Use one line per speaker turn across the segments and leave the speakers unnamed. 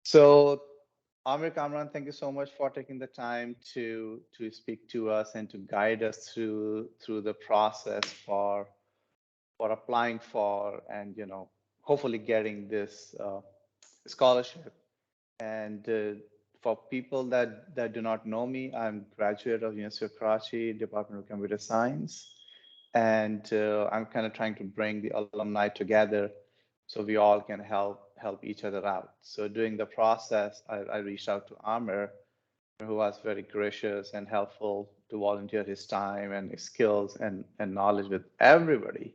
So, Amir, Kamran, thank you so much for taking the time to speak to us and to guide us through the process for applying for and hopefully getting this scholarship. And for people that do not know me, I'm graduate of University of Karachi, Department of Computer Science, and I'm kind of trying to bring the alumni together so we all can help each other out. So during the process, I reached out to Amir, who was very gracious and helpful to volunteer his time and his skills and knowledge with everybody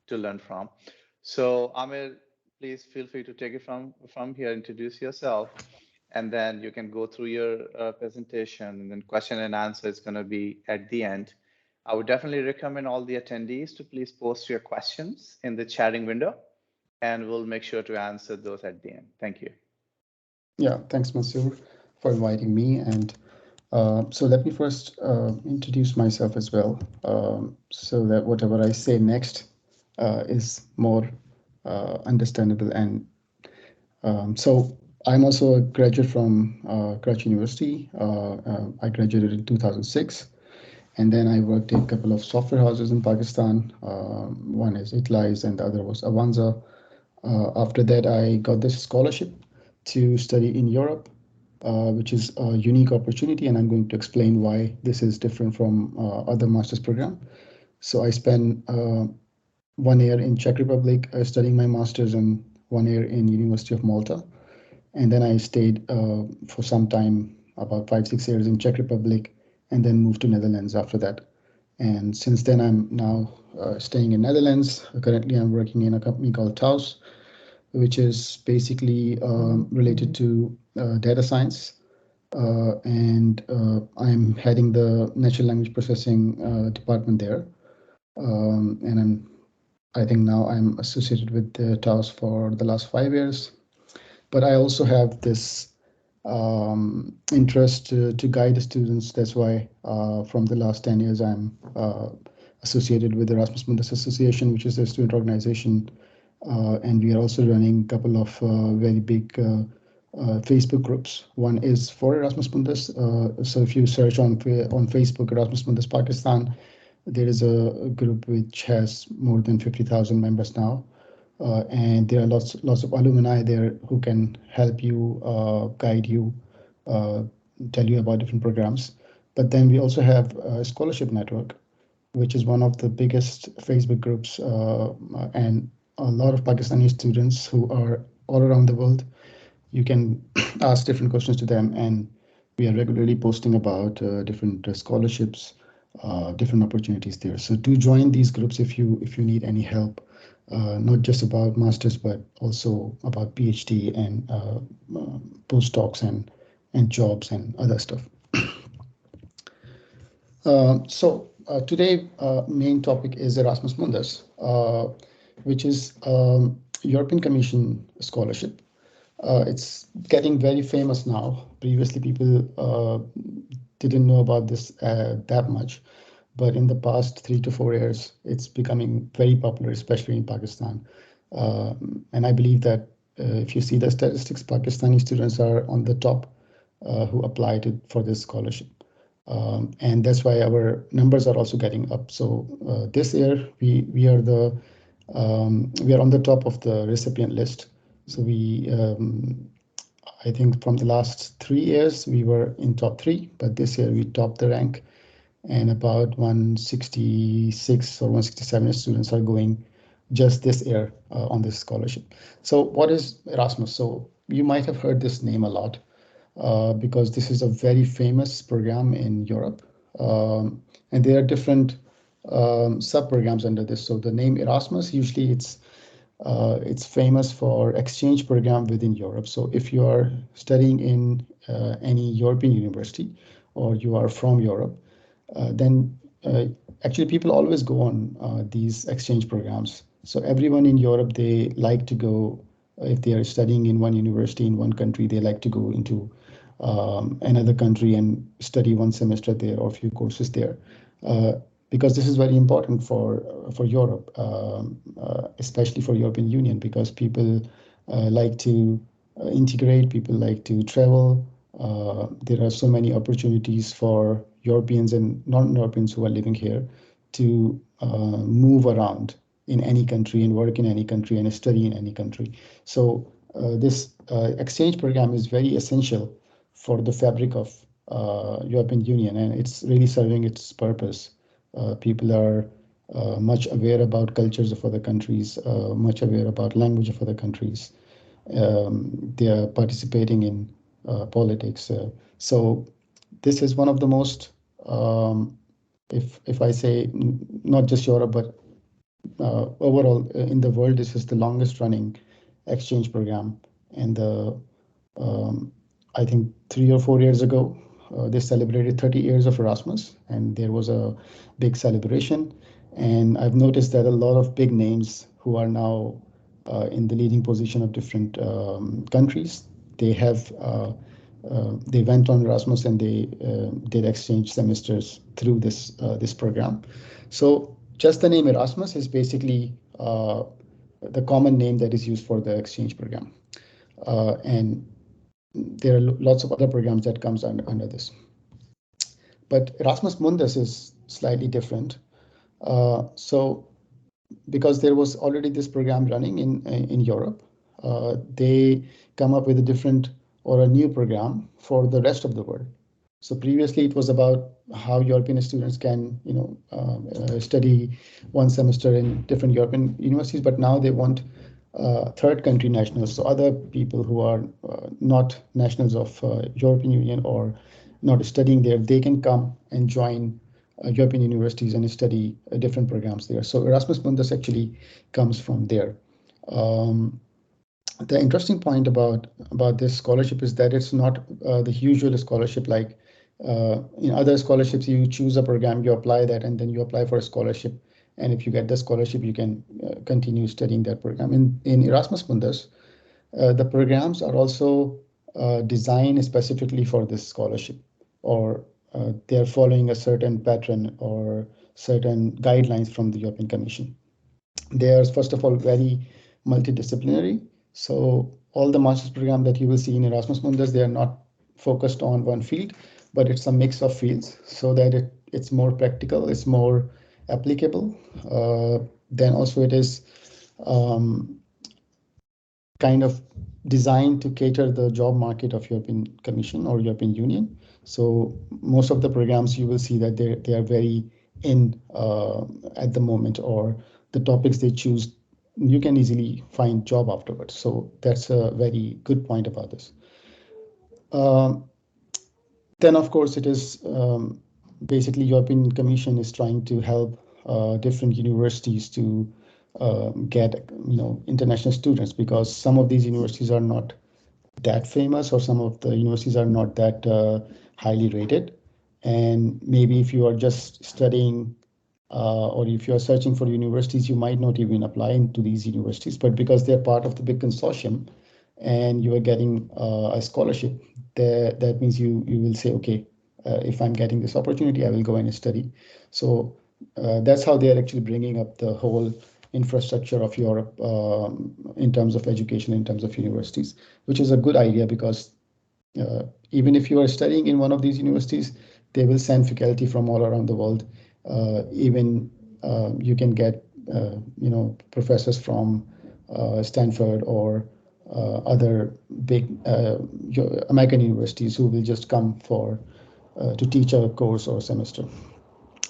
to learn from. So Amir, please feel free to take it from here, introduce yourself, and then you can go through your presentation, and then question and answer is going to be at the end. I would definitely recommend all the attendees to please post your questions in the chatting window, and we'll make sure to answer those at the end. Thank you.
Yeah, thanks, Mansoor, for inviting me. And so let me first introduce myself as well, so that whatever I say next is more understandable. And so I'm also a graduate from Karachi University. I graduated in 2006. And then I worked in a couple of software houses in Pakistan. One is Itlize and the other was Avanza. After that, I got this scholarship to study in Europe, which is a unique opportunity. And I'm going to explain why this is different from other master's program. So I spent 1 year in Czech Republic studying my master's and 1 year in University of Malta. And then I stayed for some time, about 5-6 years in Czech Republic, and then moved to Netherlands after that. And since then, I'm now staying in Netherlands. Currently, I'm working in a company called Taus, which is basically related to data science. And I'm heading the natural language processing department there. And I think now I'm associated with the Taus for the last 5 years. But I also have this interest to guide the students. That's why from the last 10 years, I'm associated with the Erasmus Mundus Association, which is a student organization. And we are also running a couple of very big Facebook groups. One is for Erasmus Mundus. So if you search on Facebook, Erasmus Mundus Pakistan, there is a group which has more than 50,000 members now. And there are lots of alumni there who can help you, guide you, tell you about different programs. But then we also have a scholarship network, which is one of the biggest Facebook groups, and a lot of Pakistani students who are all around the world. You can ask different questions to them, and we are regularly posting about different scholarships, different opportunities there. So do join these groups if you need any help. Not just about masters, but also about PhD and postdocs and jobs and other stuff. So today, main topic is Erasmus Mundus, which is European Commission scholarship. It's getting very famous now. Previously, people didn't know about this that much. But in the past 3 to 4 years, it's becoming very popular, especially in Pakistan. And I believe that if you see the statistics, Pakistani students are on the top who apply for this scholarship. And that's why our numbers are also getting up. So this year, we are on the top of the recipient list. So I think from the last 3 years, we were in top 3, but this year we topped the rank. And about 166 or 167 students are going just this year on this scholarship. So what is Erasmus? So you might have heard this name a lot because this is a very famous program in Europe. And there are different sub-programs under this. So the name Erasmus, usually it's famous for exchange program within Europe. So if you are studying in any European university or you are from Europe, then actually people always go on these exchange programs. So everyone in Europe, they like to go, if they are studying in one university in one country, they like to go into another country and study one semester there or a few courses there. Because this is very important for Europe, especially for European Union, because people like to integrate, people like to travel. There are so many opportunities for Europeans and non-Europeans who are living here to move around in any country and work in any country and study in any country. So this exchange program is very essential for the fabric of European Union, and it's really serving its purpose. People are much aware about cultures of other countries, much aware about language of other countries. They are participating in politics. So this is one of the most, if I say not just Europe, but overall in the world, this is the longest running exchange program. And I think 3 or 4 years ago, they celebrated 30 years of Erasmus, and there was a big celebration. And I've noticed that a lot of big names who are now in the leading position of different countries, they have they went on Erasmus and they did exchange semesters through this program. So just the name Erasmus is basically the common name that is used for the exchange program. And there are lots of other programs that comes under this. But Erasmus Mundus is slightly different. So because there was already this program running in Europe, they come up with a different or a new program for the rest of the world. So previously it was about how European students can, study one semester in different European universities, but now they want third country nationals, so other people who are not nationals of European Union or not studying there, they can come and join European universities and study different programs there. So Erasmus Mundus actually comes from there. The interesting point about this scholarship is that it's not the usual scholarship like in other scholarships. You choose a program, you apply that, and then you apply for a scholarship. And if you get the scholarship, you can continue studying that program. In Erasmus Mundus, the programs are also designed specifically for this scholarship, or they're following a certain pattern or certain guidelines from the European Commission. They are, first of all, very multidisciplinary. So all the master's program that you will see in Erasmus Mundus, they are not focused on one field, but it's a mix of fields so that it's more practical, it's more applicable. Then also it is kind of designed to cater the job market of European Commission or European Union. So most of the programs you will see that they are very in at the moment, or the topics they choose, you can easily find job afterwards. So that's a very good point about this. Then of course it is basically European Commission is trying to help different universities to get international students, because some of these universities are not that famous, or some of the universities are not that highly rated. And maybe if you are just studying or if you are searching for universities, you might not even apply into these universities, but because they're part of the big consortium and you are getting a scholarship, that means you will say, okay, if I'm getting this opportunity, I will go and study. So that's how they are actually bringing up the whole infrastructure of Europe in terms of education, in terms of universities, which is a good idea, because even if you are studying in one of these universities, they will send faculty from all around the world. Even you can get professors from Stanford or other big American universities who will just come for to teach a course or semester.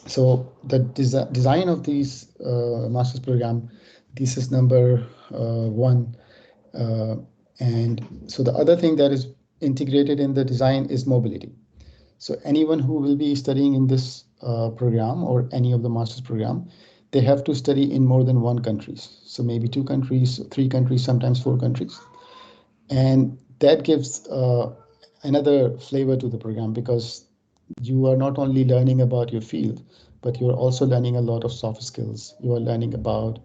So the design of these master's program, this is number one. And so the other thing that is integrated in the design is mobility. So anyone who will be studying in this program or any of the master's program, they have to study in more than one countries. So maybe 2 countries, 3 countries, sometimes 4 countries. And that gives another flavor to the program, because you are not only learning about your field, but you're also learning a lot of soft skills. You are learning about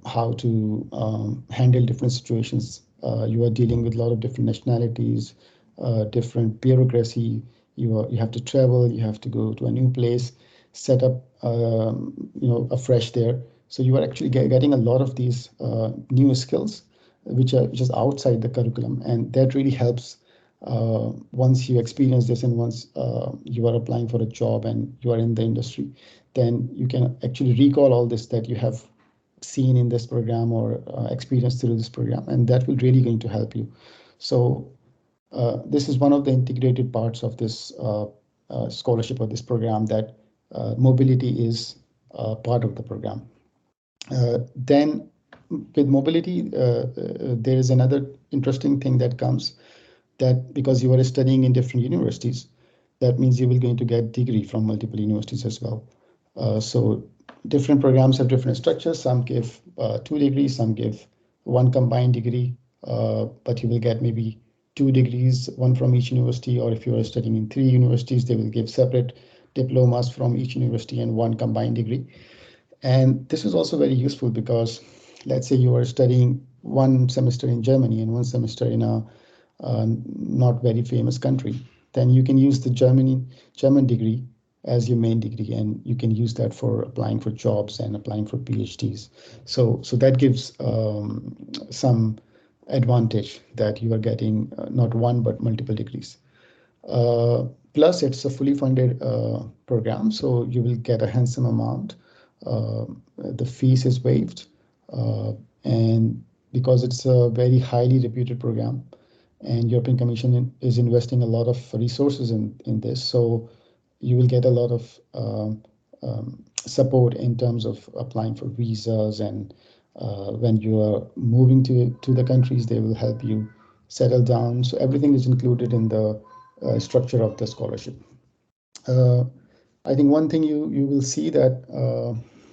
how to handle different situations. You are dealing with a lot of different nationalities, different bureaucracy. You have to travel, you have to go to a new place, set up afresh there. So you are actually getting a lot of these new skills, which is outside the curriculum, and that really helps. Once you experience this and once you are applying for a job and you are in the industry, then you can actually recall all this that you have seen in this program or experienced through this program, and that will really going to help you. So this is one of the integrated parts of this scholarship or this program, that mobility is part of the program. Then with mobility, there is another interesting thing that comes, that because you are studying in different universities, that means you will going to get degree from multiple universities as well. So different programs have different structures. Some give 2 degrees, some give 1 combined degree, but you will get maybe 2 degrees, 1 from each university, or if you are studying in 3 universities, they will give separate diplomas from each university and 1 combined degree. And this is also very useful because let's say you are studying 1 semester in Germany and 1 semester in a not very famous country, then you can use the German degree as your main degree, and you can use that for applying for jobs and applying for PhDs. So that gives some advantage that you are getting not 1 but multiple degrees. Plus, it's a fully funded program, so you will get a handsome amount. The fees is waived, and because it's a very highly reputed program, and European Commission is investing a lot of resources in this, so you will get a lot of support in terms of applying for visas, and when you are moving to the countries, they will help you settle down. So everything is included in the structure of the scholarship. I think one thing you will see that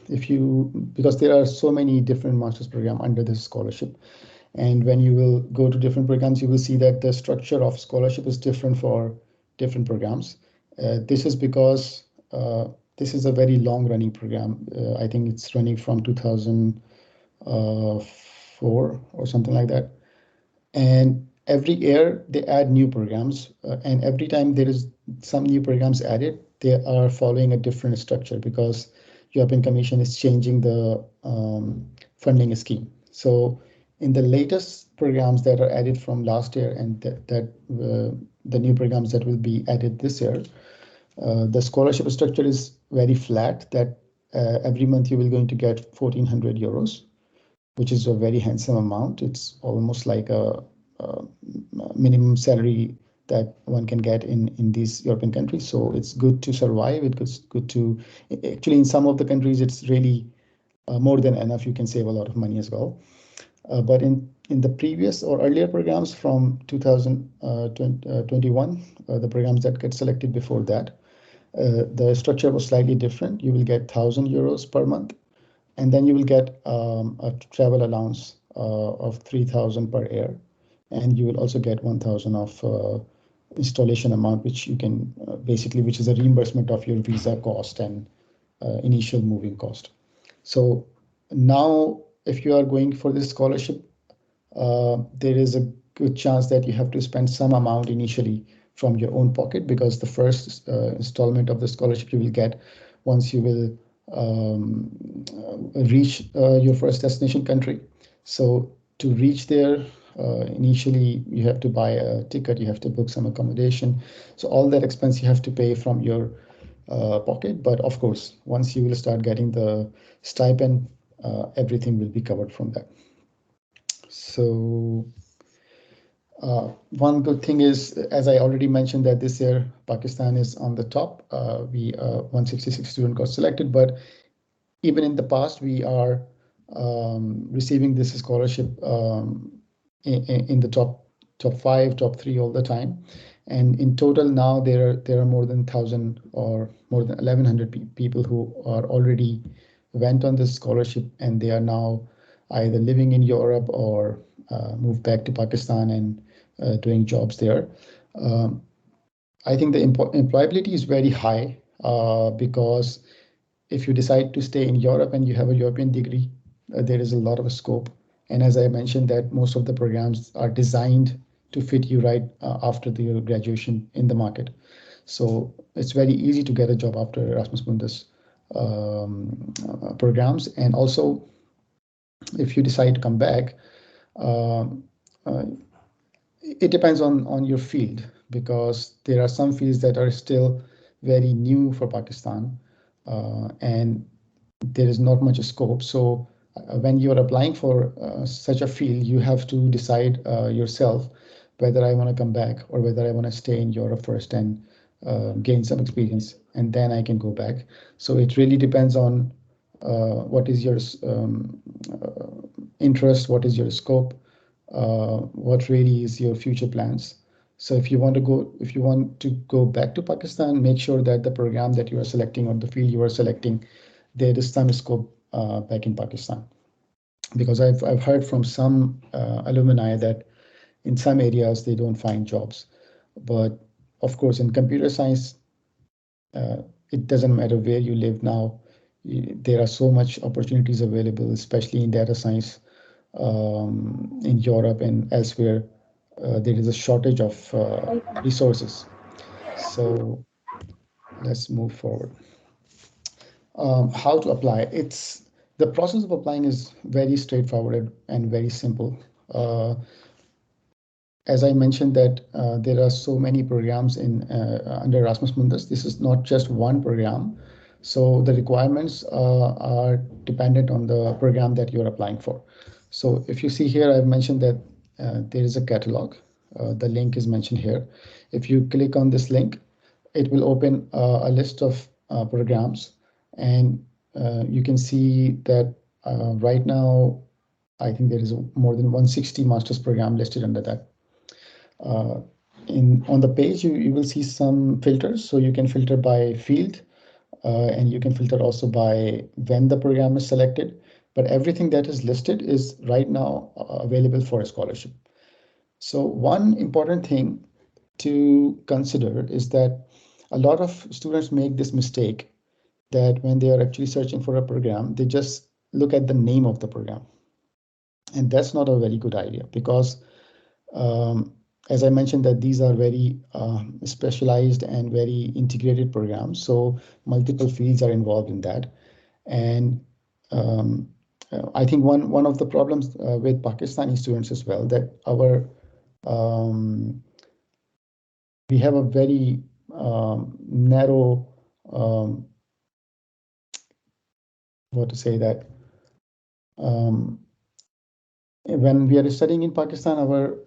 because there are so many different master's program under this scholarship, and when you will go to different programs, you will see that the structure of scholarship is different for different programs. This is because this is a very long running program. I think it's running from 2004 or something like that. And every year they add new programs, and every time there is some new programs added, they are following a different structure because European Commission is changing the funding scheme. So in the latest programs that are added from last year, and the new programs that will be added this year, the scholarship structure is very flat, that every month you will going to get 1,400 euros, which is a very handsome amount. It's almost like a minimum salary that one can get in these European countries. So it's good to survive. It's good to, actually in some of the countries, it's really more than enough. You can save a lot of money as well. But in the previous or earlier programs from 2021, the programs that get selected before that, the structure was slightly different. You will get 1,000 euros per month, and then you will get a travel allowance of 3,000 per year, and you will also get 1,000 of installation amount, which you can basically, which is a reimbursement of your visa cost and initial moving cost. So now, if you are going for this scholarship, there is a good chance that you have to spend some amount initially from your own pocket, because the first installment of the scholarship you will get once you will reach your first destination country. So to reach there, initially you have to buy a ticket, you have to book some accommodation. So all that expense you have to pay from your pocket. But of course, once you will start getting the stipend, everything will be covered from that. So one good thing is, as I already mentioned, that this year Pakistan is on the top. 166 students got selected, but even in the past, we are receiving this scholarship in the top 5, top 3 all the time. And in total now there are more than 1,000 or more than 1,100 people who are already went on this scholarship, and they are now either living in Europe or moved back to Pakistan and doing jobs there. I think the employability is very high because if you decide to stay in Europe and you have a European degree, there is a lot of scope. And as I mentioned, that most of the programs are designed to fit you right after your graduation in the market. So it's very easy to get a job after Erasmus Mundus programs. And also, if you decide to come back, Um, uh, it depends on your field, because there are some fields that are still very new for Pakistan, and there is not much scope. So when you are applying for such a field, you have to decide yourself whether I want to come back or whether I want to stay in Europe first and gain some experience, and then I can go back. So it really depends on what is your interest, what is your scope, what really is your future plans. So if you want to go back to Pakistan, make sure that the program that you are selecting or the field you are selecting, there is some scope back in Pakistan. Because I've heard from some alumni that in some areas they don't find jobs. But of course, in computer science, uh, it doesn't matter where you live now. There are so much opportunities available, especially in data science, in Europe and elsewhere. There is a shortage of resources. So let's move forward. How to apply? It's the process of applying is very straightforward and very simple. As I mentioned that there are so many programs in under Erasmus Mundus. This is not just one program. So the requirements are dependent on the program that you're applying for. So if you see here, I've mentioned that there is a catalog. The link is mentioned here. If you click on this link, it will open a list of programs, and you can see that right now, I think there is more than 160 master's program listed under that. On the page, you will see some filters. So you can filter by field, and you can filter also by when the program is selected. But everything that is listed is right now available for a scholarship. So one important thing to consider is that a lot of students make this mistake that when they are actually searching for a program, they just look at the name of the program. And that's not a very good idea, because um, as I mentioned, that these are very specialized and very integrated programs. So multiple fields are involved in that. And um, I think one of the problems with Pakistani students as well, that um, we have a very narrow, what to say that, um, when we are studying in Pakistan, our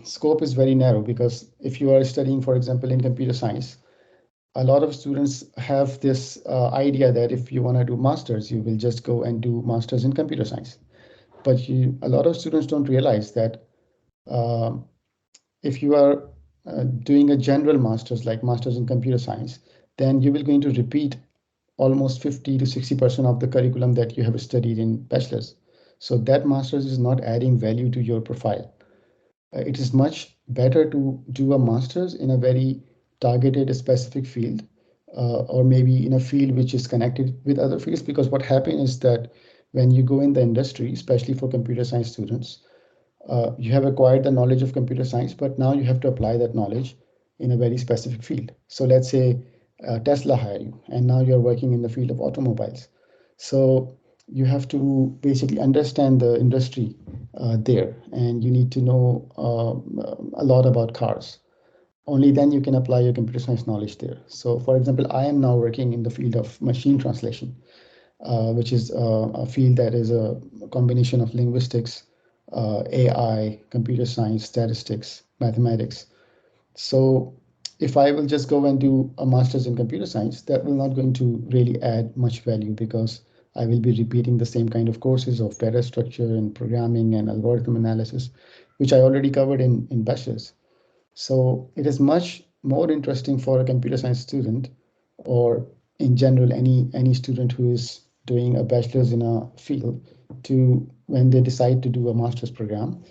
scope is very narrow, because if you are studying, for example, in computer science, a lot of students have this idea that if you want to do masters, you will just go and do masters in computer science. But a lot of students don't realize that um, if you are doing a general masters, like masters in computer science, then you will going to repeat almost 50 to 60% of the curriculum that you have studied in bachelor's. So that master's is not adding value to your profile. It is much better to do a master's in a very targeted, specific field, or maybe in a field which is connected with other fields. Because what happens is that when you go in the industry, especially for computer science students, you have acquired the knowledge of computer science, but now you have to apply that knowledge in a very specific field. So let's say Tesla hire you, and now you're working in the field of automobiles. So you have to basically understand the industry there, and you need to know a lot about cars. Only then you can apply your computer science knowledge there. So for example, I am now working in the field of machine translation, which is a field that is a combination of linguistics, AI, computer science, statistics, mathematics. So if I will just go and do a master's in computer science, that will not going to really add much value, because I will be repeating the same kind of courses of data structure and programming and algorithm analysis, which I already covered in bachelor's. So it is much more interesting for a computer science student, or in general, any student who is doing a bachelor's in a field, to when they decide to do a master's program,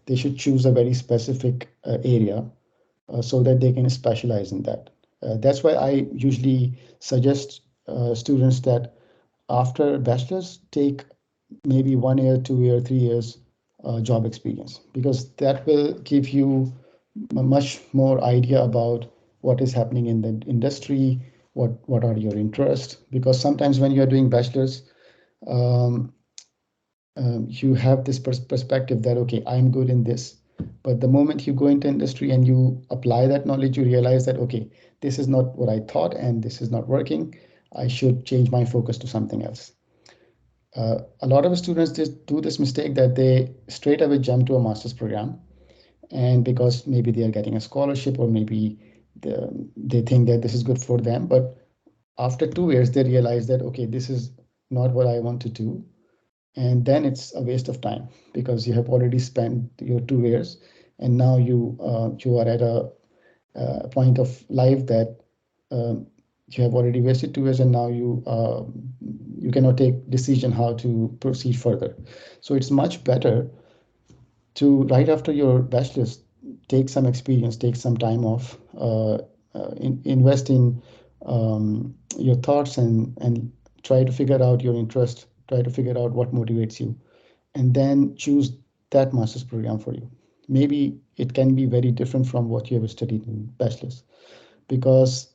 they should choose a very specific area, so that they can specialize in that. That's why I usually suggest students that after bachelor's, take maybe 1 year, 2 year, 3 years job experience, because that will give you a much more idea about what is happening in the industry, what are your interests. Because sometimes when you are doing bachelor's, um, you have this perspective that, okay, I'm good in this. But the moment you go into industry and you apply that knowledge, you realize that, okay, this is not what I thought and this is not working. I should change my focus to something else. A lot of students just do this mistake that they straight away jump to a master's program. And because maybe they are getting a scholarship, or maybe they think that this is good for them. But after 2 years, they realize that, okay, this is not what I want to do. And then it's a waste of time, because you have already spent your 2 years, and now you are at a point of life that um, you have already wasted 2 years, and now you cannot take decision how to proceed further. So it's much better to, right after your bachelor's, take some experience, take some time off, invest in your thoughts, and try to figure out your interest, try to figure out what motivates you, and then choose that master's program for you. Maybe it can be very different from what you have studied in bachelor's, because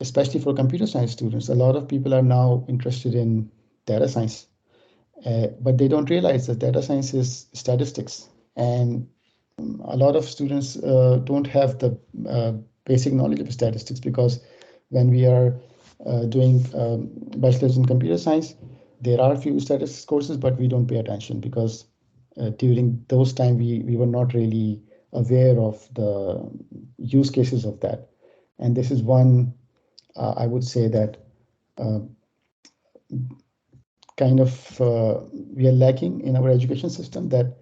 especially for computer science students, a lot of people are now interested in data science, but they don't realize that data science is statistics. And a lot of students don't have the basic knowledge of statistics, because when we are doing bachelor's in computer science, there are a few statistics courses, but we don't pay attention, because during those time we were not really aware of the use cases of that. And this is one, I would say that uh, kind of we are lacking in our education system, that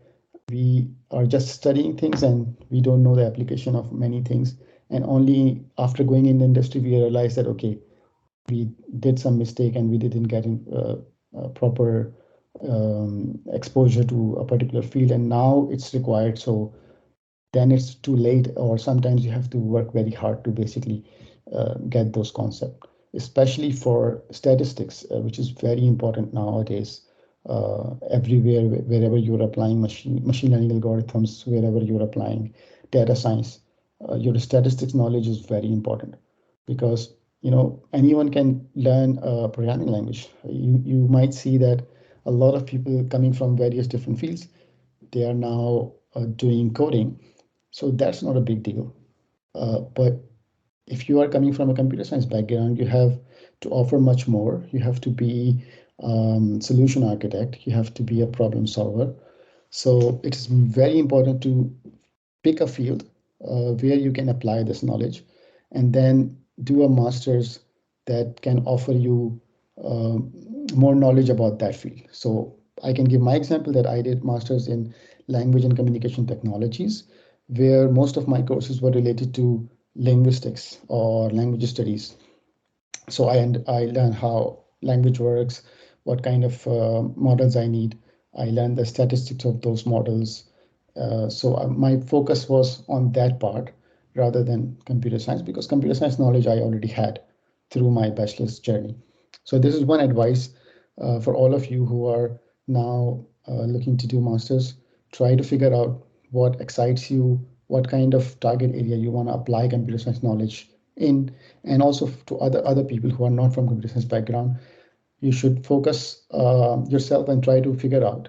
we are just studying things and we don't know the application of many things. And only after going in the industry, we realize that, okay, we did some mistake and we didn't get in, proper exposure to a particular field, and now it's required. So then it's too late, or sometimes you have to work very hard to basically get those concepts, especially for statistics, which is very important nowadays. Everywhere, wherever you're applying machine learning algorithms, wherever you're applying data science, your statistics knowledge is very important, because anyone can learn a programming language. You might see that a lot of people coming from various different fields, they are now doing coding, so that's not a big deal. But if you are coming from a computer science background, you have to offer much more. You have to be solution architect. You have to be a problem solver. So it is very important to pick a field where you can apply this knowledge, and then do a master's that can offer you uh, more knowledge about that field. So I can give my example that I did master's in language and communication technologies, where most of my courses were related to linguistics or language studies. So I learned how language works, what kind of models I need. I learned the statistics of those models. So my focus was on that part rather than computer science, because computer science knowledge I already had through my bachelor's journey. So this is one advice for all of you who are now looking to do masters. Try to figure out what excites you, what kind of target area you want to apply computer science knowledge in. And also to other people who are not from computer science background, you should focus yourself and try to figure out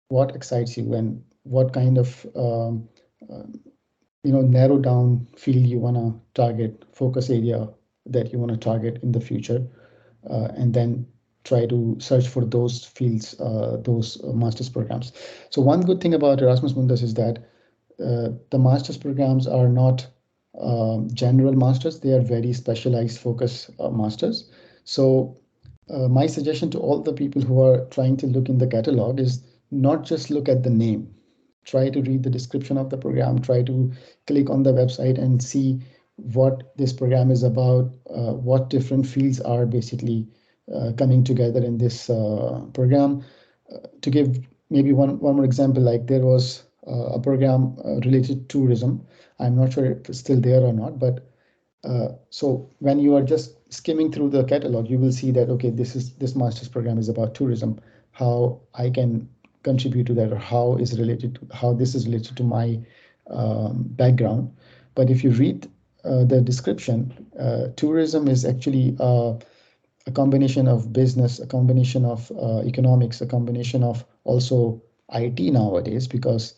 what excites you, and what kind of uh, narrow down field you want to target, focus area that you want to target in the future, and then try to search for those fields, those master's programs. So one good thing about Erasmus Mundus is that the master's programs are not general masters. They are very specialized focus masters. So my suggestion to all the people who are trying to look in the catalog is not just look at the name. Try to read the description of the program, try to click on the website and see what this program is about, what different fields are basically coming together in this program. To give maybe one more example, like there was a program related to tourism. I'm not sure if it's still there or not, but so when you are just skimming through the catalog, you will see that, okay, this master's program is about tourism, how I can contribute to that, or how this is related to my background. But if you read the description, tourism is actually a combination of business, a combination of economics, a combination of also IT nowadays, because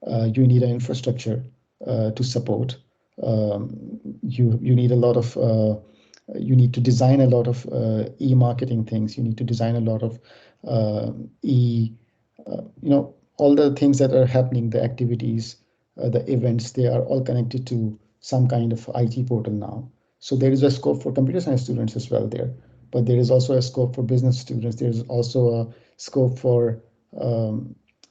you need an infrastructure to support. You need a lot of you need to design a lot of e-marketing things. You need to design a lot of e all the things that are happening, the activities, the events, they are all connected to some kind of IT portal now. So there is a scope for computer science students as well there, but there is also a scope for business students. There's also a scope for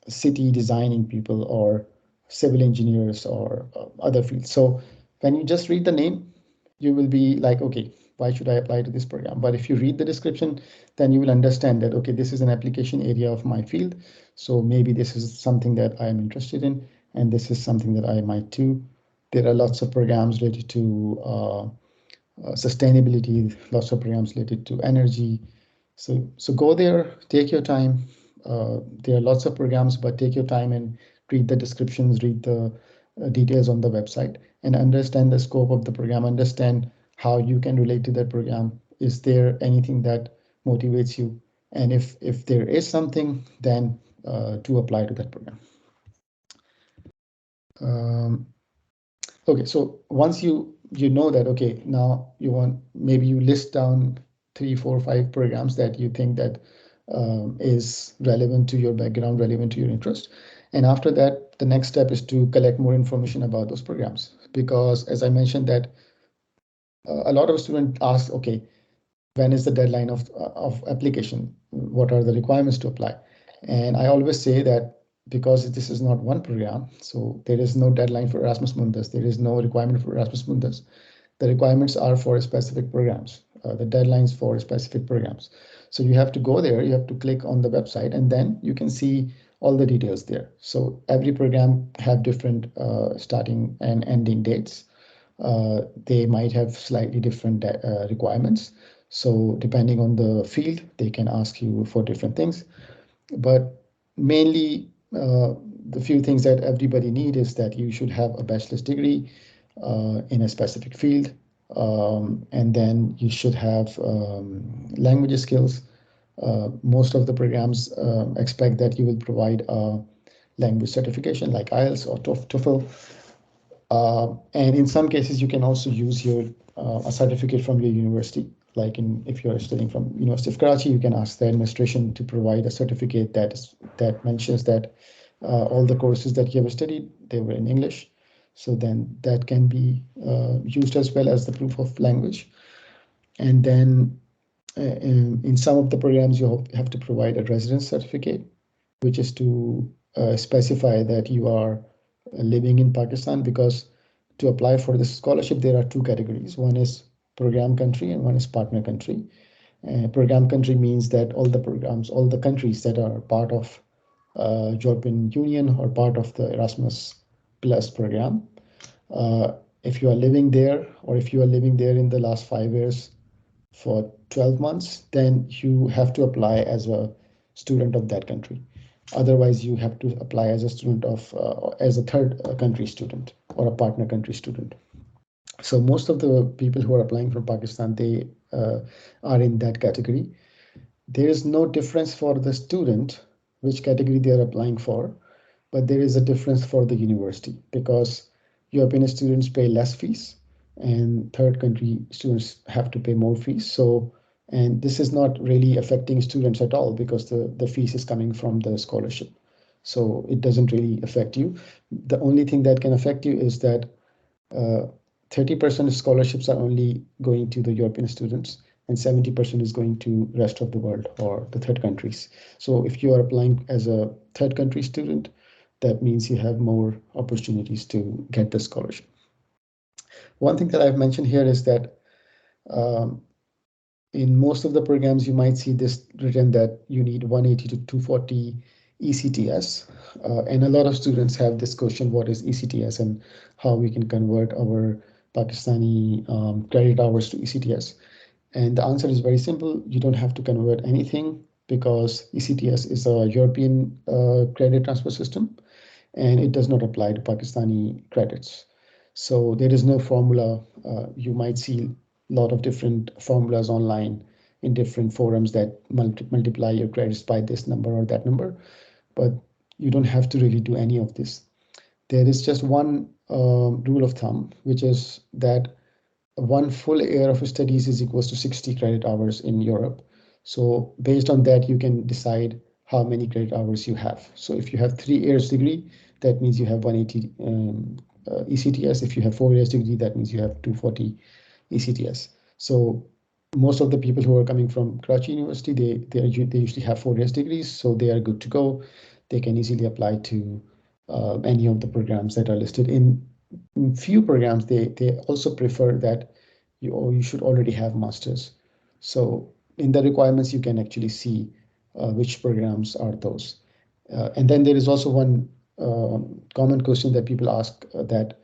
city designing people or civil engineers or other fields. So when you just read the name, you will be like, okay, why should I apply to this program? But if you read the description, then you will understand that, okay, this is an application area of my field. So maybe this is something that I'm interested in, and this is something that I might do. There are lots of programs related to sustainability, lots of programs related to energy. So go there, take your time. There are lots of programs, but take your time and read the descriptions, read the details on the website, and understand the scope of the program, understand how you can relate to that program. Is there anything that motivates you? And if there is something, then to apply to that program. Okay, so once you know that, okay, now you want, maybe you list down 3, 4, 5 programs that you think that is relevant to your background, relevant to your interest. And after that, the next step is to collect more information about those programs. Because as I mentioned that a lot of students ask, okay, when is the deadline of application? What are the requirements to apply? And I always say that because this is not one program, so there is no deadline for Erasmus Mundus. There is no requirement for Erasmus Mundus. The requirements are for specific programs, the deadlines for specific programs. So you have to go there, you have to click on the website, and then you can see all the details there. So every program have different starting and ending dates. They might have slightly different requirements. So depending on the field, they can ask you for different things. But mainly, the few things that everybody need is that you should have a bachelor's degree in a specific field, and then you should have language skills. Most of the programs expect that you will provide a language certification like IELTS or TOEFL. And in some cases, you can also use your a certificate from your university. Like if you're studying from University of Karachi, you can ask the administration to provide a certificate that mentions that all the courses that you have studied, they were in English. So then that can be used as well as the proof of language. And then in some of the programs, you have to provide a residence certificate, which is to specify that you are living in Pakistan, because to apply for this scholarship, there are 2 categories. One is program country and one is partner country. Program country means that all the programs, all the countries that are part of European Union or part of the Erasmus Plus program. If you are living there, or if you are living there in the last 5 years for 12 months, then you have to apply as a student of that country. Otherwise, you have to apply as a student of, as a third country student or a partner country student. So most of the people who are applying from Pakistan, they are in that category. There is no difference for the student which category they are applying for, but there is a difference for the university, because European students pay less fees and third country students have to pay more fees. So, and this is not really affecting students at all, because the fees is coming from the scholarship. So it doesn't really affect you. The only thing that can affect you is that 30% of scholarships are only going to the European students, and 70% is going to rest of the world or the third countries. So if you are applying as a third country student, that means you have more opportunities to get the scholarship. One thing that I've mentioned here is that in most of the programs, you might see this written that you need 180 to 240 ECTS. And a lot of students have this question, what is ECTS and how we can convert our Pakistani credit hours to ECTS. And the answer is very simple. You don't have to convert anything, because ECTS is a European credit transfer system, and it does not apply to Pakistani credits. So there is no formula. You might see a lot of different formulas online, in different forums that multiply your credits by this number or that number, but you don't have to really do any of this. There is just one rule of thumb, which is that one full year of studies is equals to 60 credit hours in Europe. So based on that, you can decide how many credit hours you have. So if you have 3 years degree, that means you have 180 ECTS. If you have 4 years degree, that means you have 240 ECTS. So most of the people who are coming from Karachi University, they usually have 4 years degrees, so they are good to go. They can easily apply to any of the programs that are listed. In few programs, they also prefer that you should already have masters. So in the requirements, you can actually see which programs are those. And then there is also one common question that people ask, that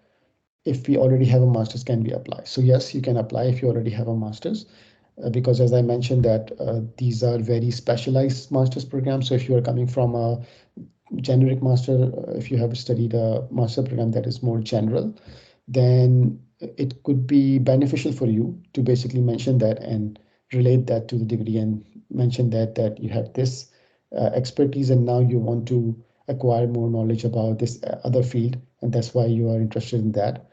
if we already have a master's, can we apply? So yes, you can apply if you already have a master's, because as I mentioned that these are very specialized master's programs. So if you are coming from a generic master, if you have studied a master program that is more general, then it could be beneficial for you to basically mention that and relate that to the degree and mention that you have this expertise and now you want to acquire more knowledge about this other field, and that's why you are interested in that.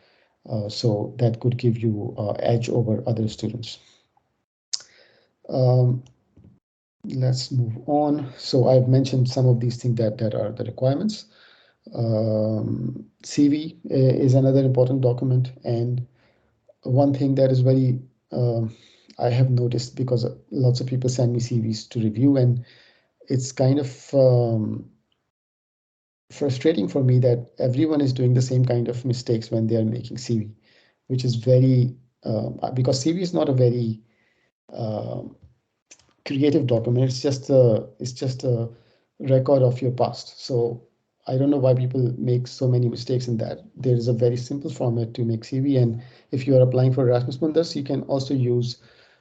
So that could give you edge over other students. Let's move on. So I've mentioned some of these things that are the requirements. CV is another important document, and one thing that is very I have noticed, because lots of people send me CVs to review, and it's kind of frustrating for me that everyone is doing the same kind of mistakes when they are making CV, which is very because CV is not a very creative document. It's just a record of your past. So I don't know why people make so many mistakes in that. There is a very simple format to make CV, and if you are applying for Erasmus Mundus, you can also use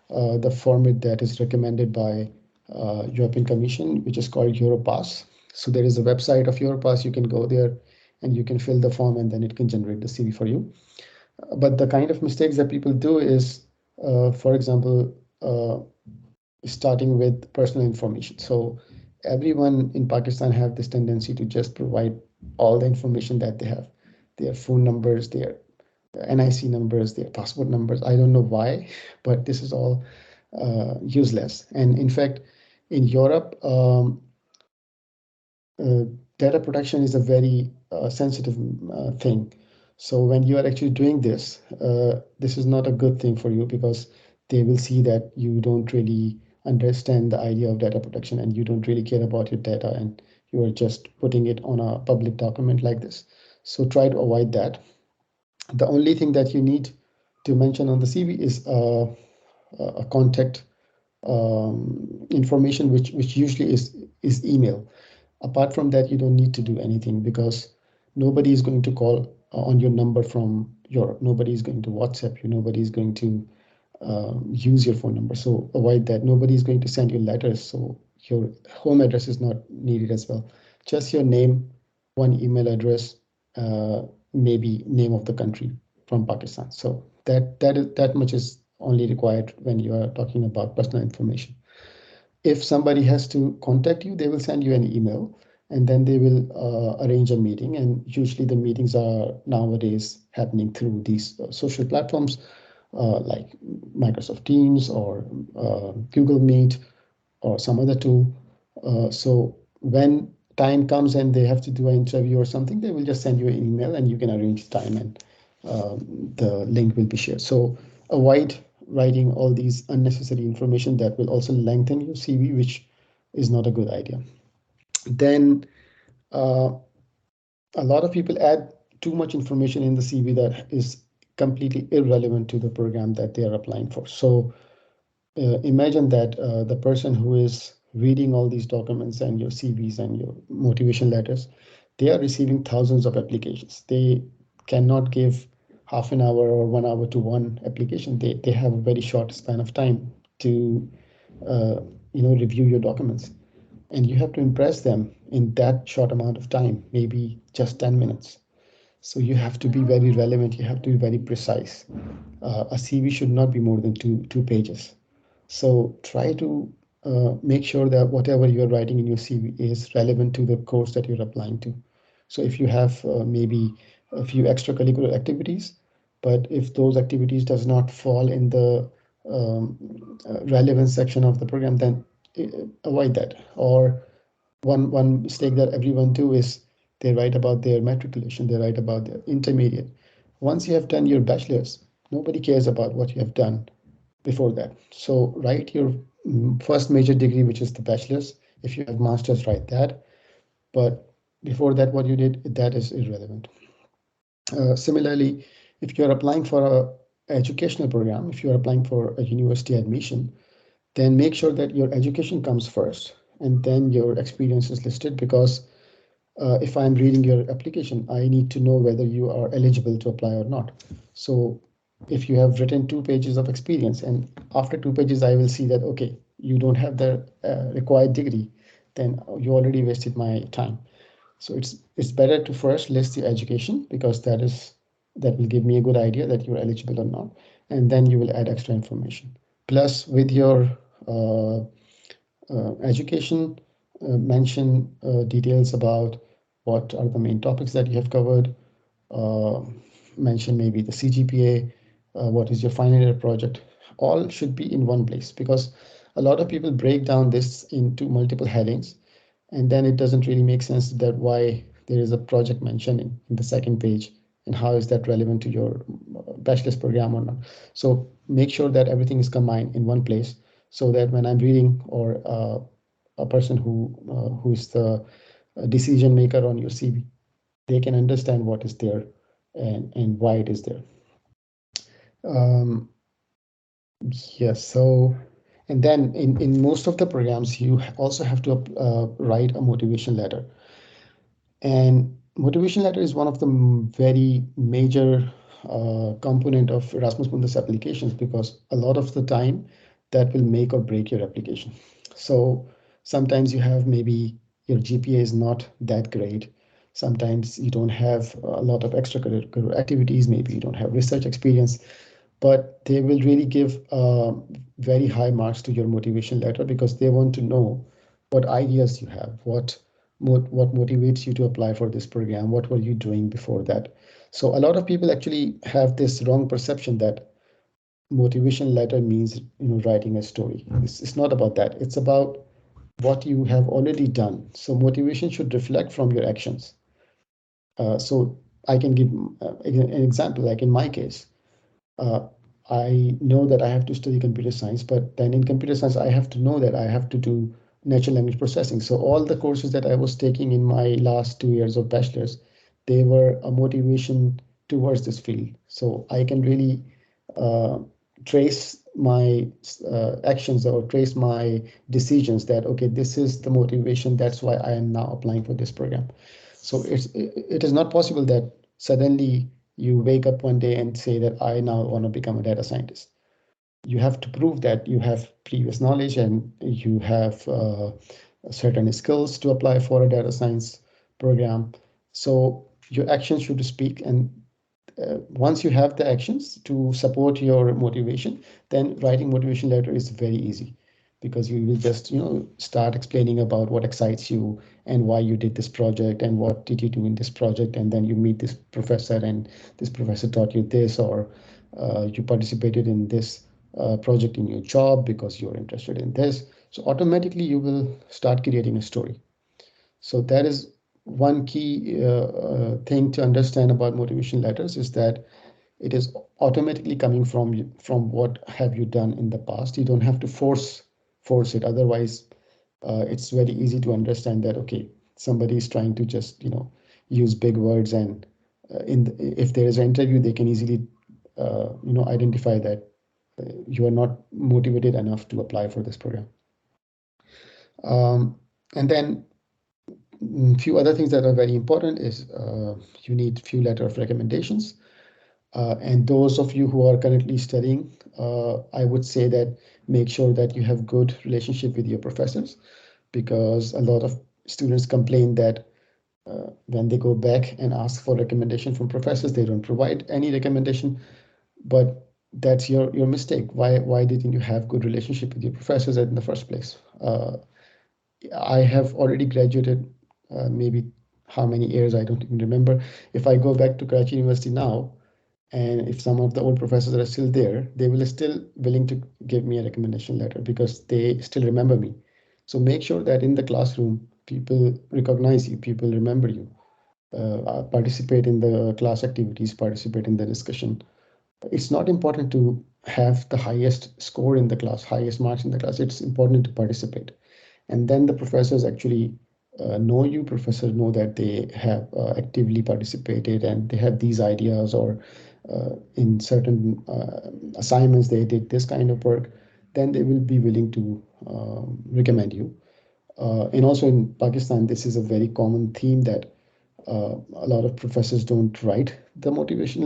the format that is recommended by European Commission, which is called Europass. So there is a website of Europass. You can go there and you can fill the form, and then it can generate the CV for you. But the kind of mistakes that people do is, for example, starting with personal information. So everyone in Pakistan have this tendency to just provide all the information that they have, their phone numbers, their NIC numbers, their passport numbers. I don't know why, but this is all useless. And in fact, in Europe, data protection is a very sensitive thing. So when you are actually doing this, this is not a good thing for you, because they will see that you don't really understand the idea of data protection and you don't really care about your data, and you are just putting it on a public document like this. So try to avoid that. The only thing that you need to mention on the CV is a contact information, which usually is email. Apart from that, you don't need to do anything, because nobody is going to call on your number from Europe. Nobody is going to WhatsApp you. Nobody is going to use your phone number. So avoid that. Nobody is going to send you letters. So your home address is not needed as well. Just your name, one email address, maybe name of the country from Pakistan. So that much is only required when you are talking about personal information. If somebody has to contact you, they will send you an email, and then they will arrange a meeting. And usually the meetings are nowadays happening through these social platforms like Microsoft Teams or Google Meet or some other tool. So when time comes and they have to do an interview or something, they will just send you an email and you can arrange the time, and the link will be shared. So avoid writing all these unnecessary information that will also lengthen your CV, which is not a good idea. Then a lot of people add too much information in the CV that is completely irrelevant to the program that they are applying for. So imagine that the person who is reading all these documents and your CVs and your motivation letters, they are receiving thousands of applications. They cannot give half an hour or 1 hour to one application. They have a very short span of time to review your documents, and you have to impress them in that short amount of time, maybe just 10 minutes. So you have to be very relevant. You have to be very precise. A CV should not be more than two pages. So try to make sure that whatever you're writing in your CV is relevant to the course that you're applying to. So if you have maybe a few extracurricular activities, but if those activities does not fall in the relevant section of the program, then avoid that. Or one mistake that everyone do is they write about their matriculation, they write about their intermediate. Once you have done your bachelor's, nobody cares about what you have done before that. So write your first major degree, which is the bachelor's. If you have master's, write that. But before that, what you did, that is irrelevant. Similarly, if you're applying for a educational program, if you're applying for a university admission, then make sure that your education comes first and then your experience is listed, because if I'm reading your application, I need to know whether you are eligible to apply or not. So if you have written 2 pages of experience and after 2 pages, I will see that, okay, you don't have the required degree, then you already wasted my time. So it's better to first list the education, because that will give me a good idea that you're eligible or not. And then you will add extra information. Plus with your education, mention details about what are the main topics that you have covered, uh, mention maybe the CGPA, what is your final year project. All should be in one place, because a lot of people break down this into multiple headings, and then it doesn't really make sense that why there is a project mentioned in the second page, and how is that relevant to your bachelor's program or not. So make sure that everything is combined in one place, so that when I'm reading, or a person who is the decision maker on your CV, they can understand what is there and why it is there. Um, yes, so, and then in most of the programs, you also have to write a motivation letter. And motivation letter is one of the very major component of Erasmus Mundus applications, because a lot of the time that will make or break your application. So sometimes you have maybe your GPA is not that great. Sometimes you don't have a lot of extracurricular activities. Maybe you don't have research experience, but they will really give very high marks to your motivation letter, because they want to know what ideas you have, what motivates you to apply for this program, what were you doing before that. So a lot of people actually have this wrong perception that motivation letter means writing a story. It's not about that. It's about what you have already done. So motivation should reflect from your actions. So I can give an example. Like in my case, uh, I know that I have to study computer science, but then in computer science, I have to know that I have to do natural language processing. So all the courses that I was taking in my last 2 years of bachelor's, they were a motivation towards this field. So I can really uh, trace my actions, or trace my decisions, that, okay, this is the motivation. That's why I am now applying for this program. So it is not possible that suddenly you wake up one day and say that I now want to become a data scientist. You have to prove that you have previous knowledge and you have certain skills to apply for a data science program. So your actions should speak, and once you have the actions to support your motivation, then writing motivation letter is very easy, because you will just start explaining about what excites you and why you did this project and what did you do in this project, and then you meet this professor and this professor taught you this, or you participated in this project in your job because you're interested in this. So automatically you will start creating a story. So that is one key thing to understand about motivation letters, is that it is automatically coming from what have you done in the past. You don't have to force it. Otherwise, it's very easy to understand that, okay, somebody is trying to just use big words, and if there is an interview, they can easily identify that you are not motivated enough to apply for this program. And then few other things that are very important is you need few letter of recommendations. And those of you who are currently studying, I would say that make sure that you have good relationship with your professors, because a lot of students complain that when they go back and ask for recommendation from professors, they don't provide any recommendation. But that's your mistake. Why didn't you have good relationship with your professors in the first place? I have already graduated, maybe how many years, I don't even remember. If I go back to Karachi University now, and if some of the old professors are still there, they will still willing to give me a recommendation letter because they still remember me. So make sure that in the classroom, people recognize you, people remember you, participate in the class activities, participate in the discussion. It's not important to have the highest score in the class, highest marks in the class. It's important to participate. And then the professors actually know you. Professors know that they have actively participated and they have these ideas, or in certain assignments they did this kind of work. Then they will be willing to recommend you. And also in Pakistan, this is a very common theme that a lot of professors don't write the motivation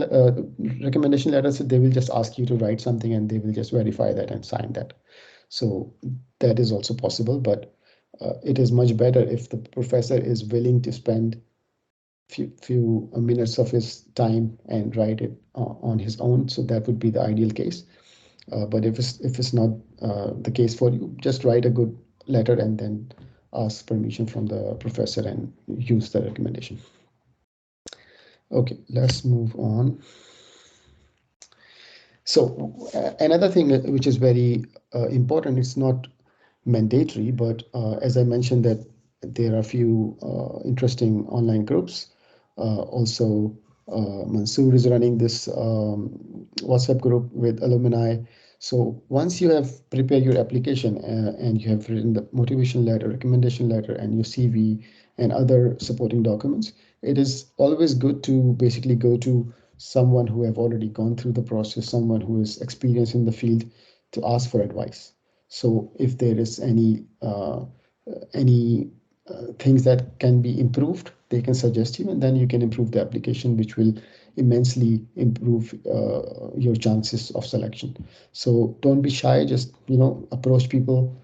recommendation letters. So they will just ask you to write something and they will just verify that and sign that. So that is also possible, but it is much better if the professor is willing to spend few minutes of his time and write it on his own. So that would be the ideal case. But if it's not the case for you, just write a good letter and then ask permission from the professor and use the recommendation. Okay, let's move on. So another thing which is very important, it's not mandatory, but as I mentioned that there are a few interesting online groups. Also, Mansoor is running this WhatsApp group with alumni. So once you have prepared your application and you have written the motivation letter, recommendation letter, and your CV and other supporting documents, it is always good to basically go to someone who have already gone through the process, someone who is experienced in the field, to ask for advice. So if there is any things that can be improved, they can suggest you, and then you can improve the application, which will immensely improve your chances of selection. So don't be shy, just approach people,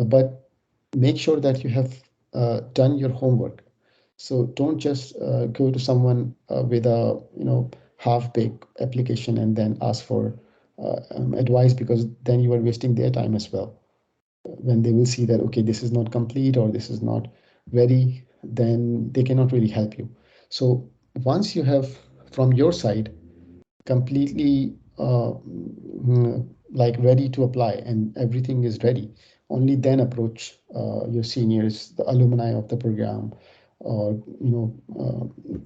but make sure that you have done your homework. So don't just go to someone with a half-baked application and then ask for advice, because then you are wasting their time as well. When they will see that, okay, this is not complete or this is not ready, then they cannot really help you. So once you have from your side completely like ready to apply and everything is ready, only then approach your seniors, the alumni of the program, or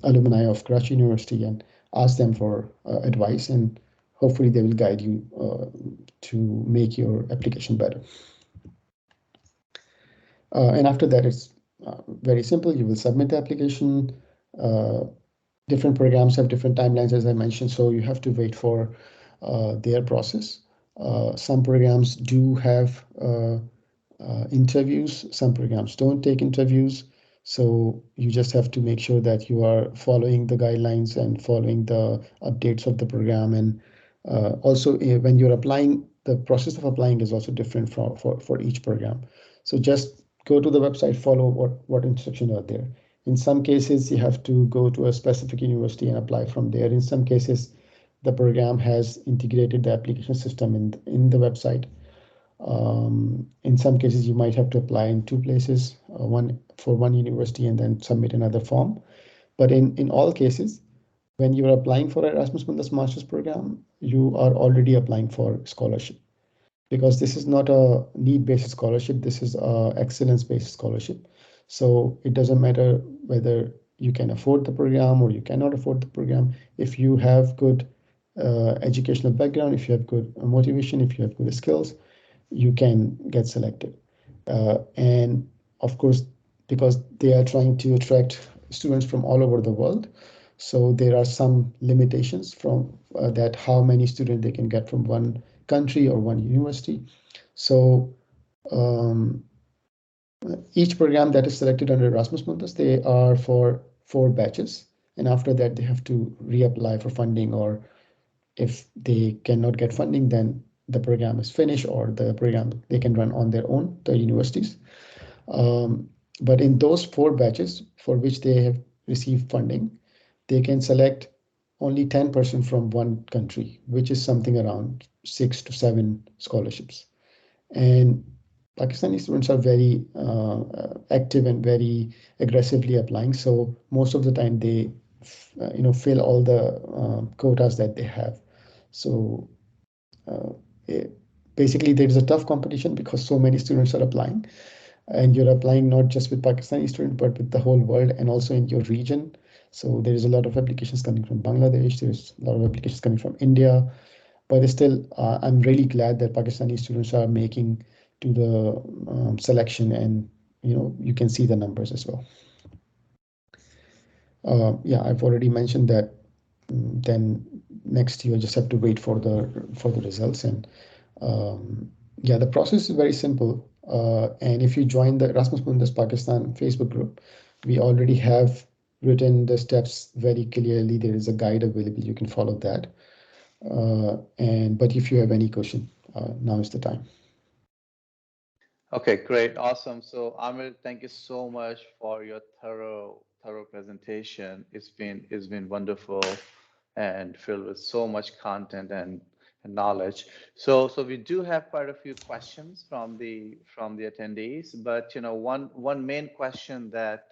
alumni of Karachi University, and ask them for advice, and hopefully they will guide you to make your application better. And after that, it's very simple. You will submit the application. Different programs have different timelines, as I mentioned, so you have to wait for their process. Some programs do have interviews. Some programs don't take interviews. So you just have to make sure that you are following the guidelines and following the updates of the program. And also, when you're applying, the process of applying is also different for each program. So just go to the website, follow what instructions are there. In some cases, you have to go to a specific university and apply from there. In some cases, the program has integrated the application system in the website. In some cases, you might have to apply in two places, one for one university and then submit another form. But in all cases, when you are applying for Erasmus Mundus Master's Program, you are already applying for scholarship, because this is not a need-based scholarship. This is a excellence-based scholarship. So it doesn't matter whether you can afford the program or you cannot afford the program. If you have good educational background, if you have good motivation, if you have good skills, you can get selected. And of course, because they are trying to attract students from all over the world, so there are some limitations from that how many students they can get from one country or one university. So each program that is selected under Erasmus Mundus, they are for 4 batches. And after that, they have to reapply for funding, or if they cannot get funding, then the program is finished, or the program they can run on their own, the universities. But in those 4 batches for which they have received funding, they can select only 10% from one country, which is something around 6 to 7 scholarships. And Pakistani students are very active and very aggressively applying. So most of the time they, fill all the quotas that they have. So uh, basically, there is a tough competition because so many students are applying, and you're applying not just with Pakistani students, but with the whole world and also in your region. So there is a lot of applications coming from Bangladesh. There's a lot of applications coming from India, but still, I'm really glad that Pakistani students are making to the selection, and you can see the numbers as well. Yeah, I've already mentioned that. Then next you just have to wait for the results, and yeah, the process is very simple. And if you join the Erasmus Mundus Pakistan Facebook group, we already have written the steps very clearly. There is a guide available. You can follow that. But if you have any question, now is the time.
Okay, great, awesome. So Amir, thank you so much for your thorough presentation. It's been wonderful and filled with so much content and knowledge. So we do have quite a few questions from the attendees, but one main question that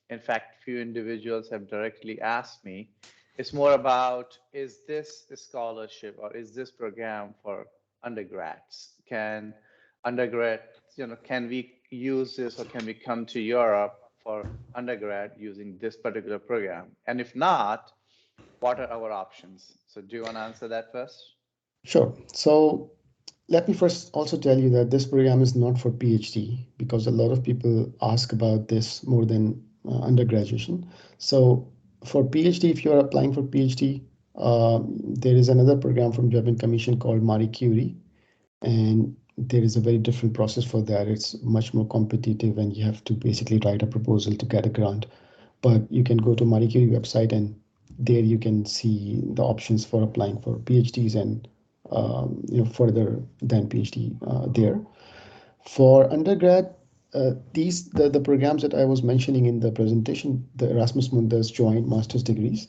in fact few individuals have directly asked me is more about, is this a scholarship or is this program for undergrads? Can undergrad, can we use this, or can we come to Europe for undergrad using this particular program? And if not, what are our options? So do you want to answer that first?
Sure. So let me first also tell you that this program is not for PhD, because a lot of people ask about this more than undergraduation. So for PhD, if you are applying for PhD, there is another program from German Commission called Marie Curie, and there is a very different process for that. It's much more competitive, and you have to basically write a proposal to get a grant. But you can go to Marie Curie website, and there you can see the options for applying for PhDs and further than PhD there. For undergrad, the programs that I was mentioning in the presentation, the Erasmus Mundus joint master's degrees,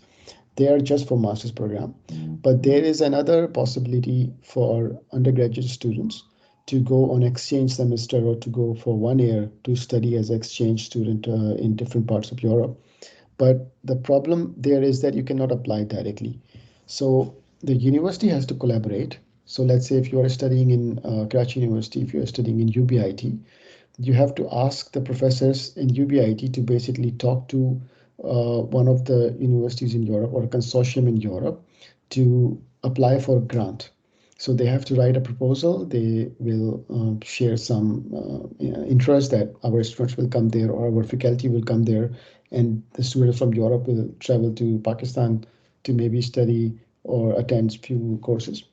they are just for master's program. But there is another possibility for undergraduate students to go on exchange semester or to go for 1 year to study as an exchange student in different parts of Europe. But the problem there is that you cannot apply directly. So the university has to collaborate. So let's say if you are studying in Karachi University, if you are studying in UBIT, you have to ask the professors in UBIT to basically talk to one of the universities in Europe or a consortium in Europe to apply for a grant. So they have to write a proposal. They will share some interest that our students will come there or our faculty will come there, and the students from Europe will travel to Pakistan to maybe study or attend few courses.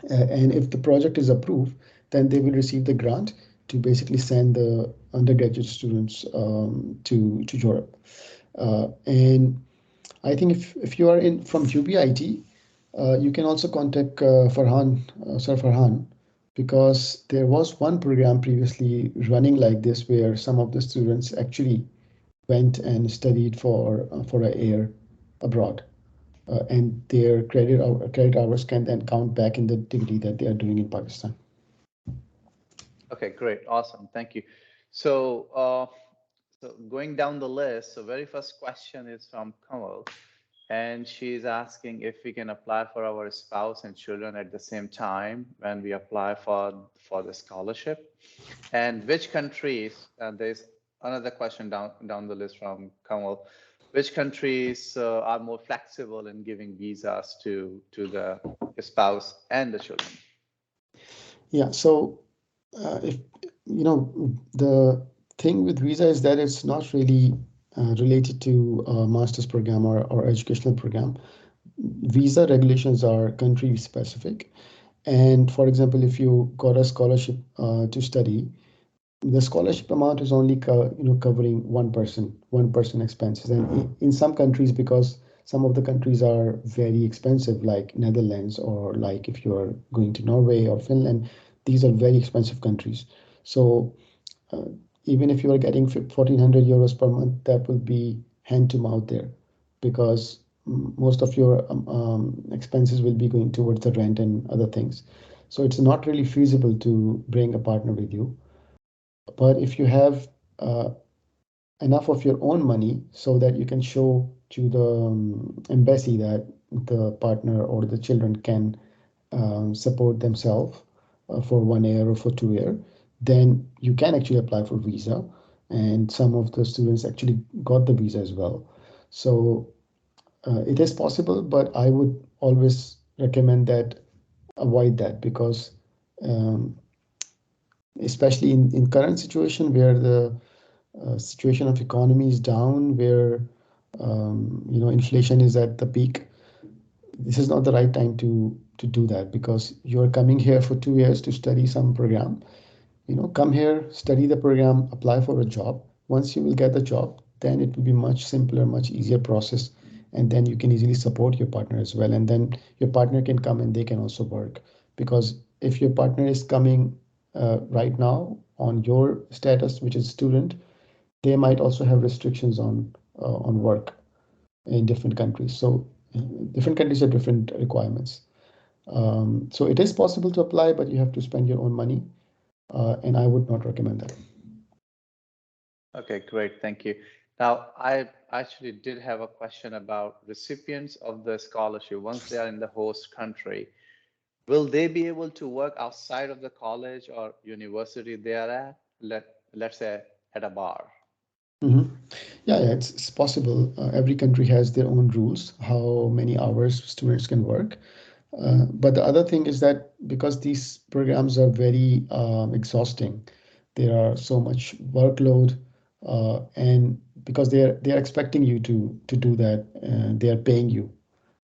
And if the project is approved, then they will receive the grant to basically send the undergraduate students to Europe. And I think if you are in from UBIT, you can also contact Sir Farhan, because there was one program previously running like this where some of the students actually went and studied for a year abroad, and their credit hours can then count back in the degree that they are doing in Pakistan.
Okay, great, awesome, thank you. So going down the list, so very first question is from Kamal, and she's asking if we can apply for our spouse and children at the same time when we apply for the scholarship, and which countries. And there's another question down the list from Kamal. Which countries are more flexible in giving visas to the spouse and the children?
Yeah, so if the thing with visa is that it's not really related to a master's program or educational program. Visa regulations are country specific. And for example, if you got a scholarship to study, the scholarship amount is only covering one person expenses. And in some countries, because some of the countries are very expensive, like Netherlands, or like if you are going to Norway or Finland, these are very expensive countries. So uh, even if you are getting 1,400 euros per month, that will be hand to mouth there, because most of your expenses will be going towards the rent and other things. So it's not really feasible to bring a partner with you. But if you have enough of your own money so that you can show to the embassy that the partner or the children can support themselves for 1 year or for 2 year, then you can actually apply for visa. And some of the students actually got the visa as well. So it is possible, but I would always recommend that avoid that because um, especially in current situation where the situation of economy is down, where inflation is at the peak, this is not the right time to do that because you're coming here for 2 years to study some program. Come here, study the program, apply for a job. Once you will get the job, then it will be much simpler, much easier process, and then you can easily support your partner as well. And then your partner can come and they can also work, because if your partner is coming right now on your status, which is student, they might also have restrictions on work in different countries. So different countries have different requirements. So it is possible to apply, but you have to spend your own money, and I would not recommend that.
Okay, great. Thank you. Now, I actually did have a question about recipients of the scholarship. Once they are in the host country, will they be able to work outside of the college or university they are at? Let's say at a bar.
Mhm. Yeah, it's possible. Every country has their own rules, how many hours students can work. But the other thing is that because these programs are very exhausting, there are so much workload, and because they are expecting you to do that, they are paying you.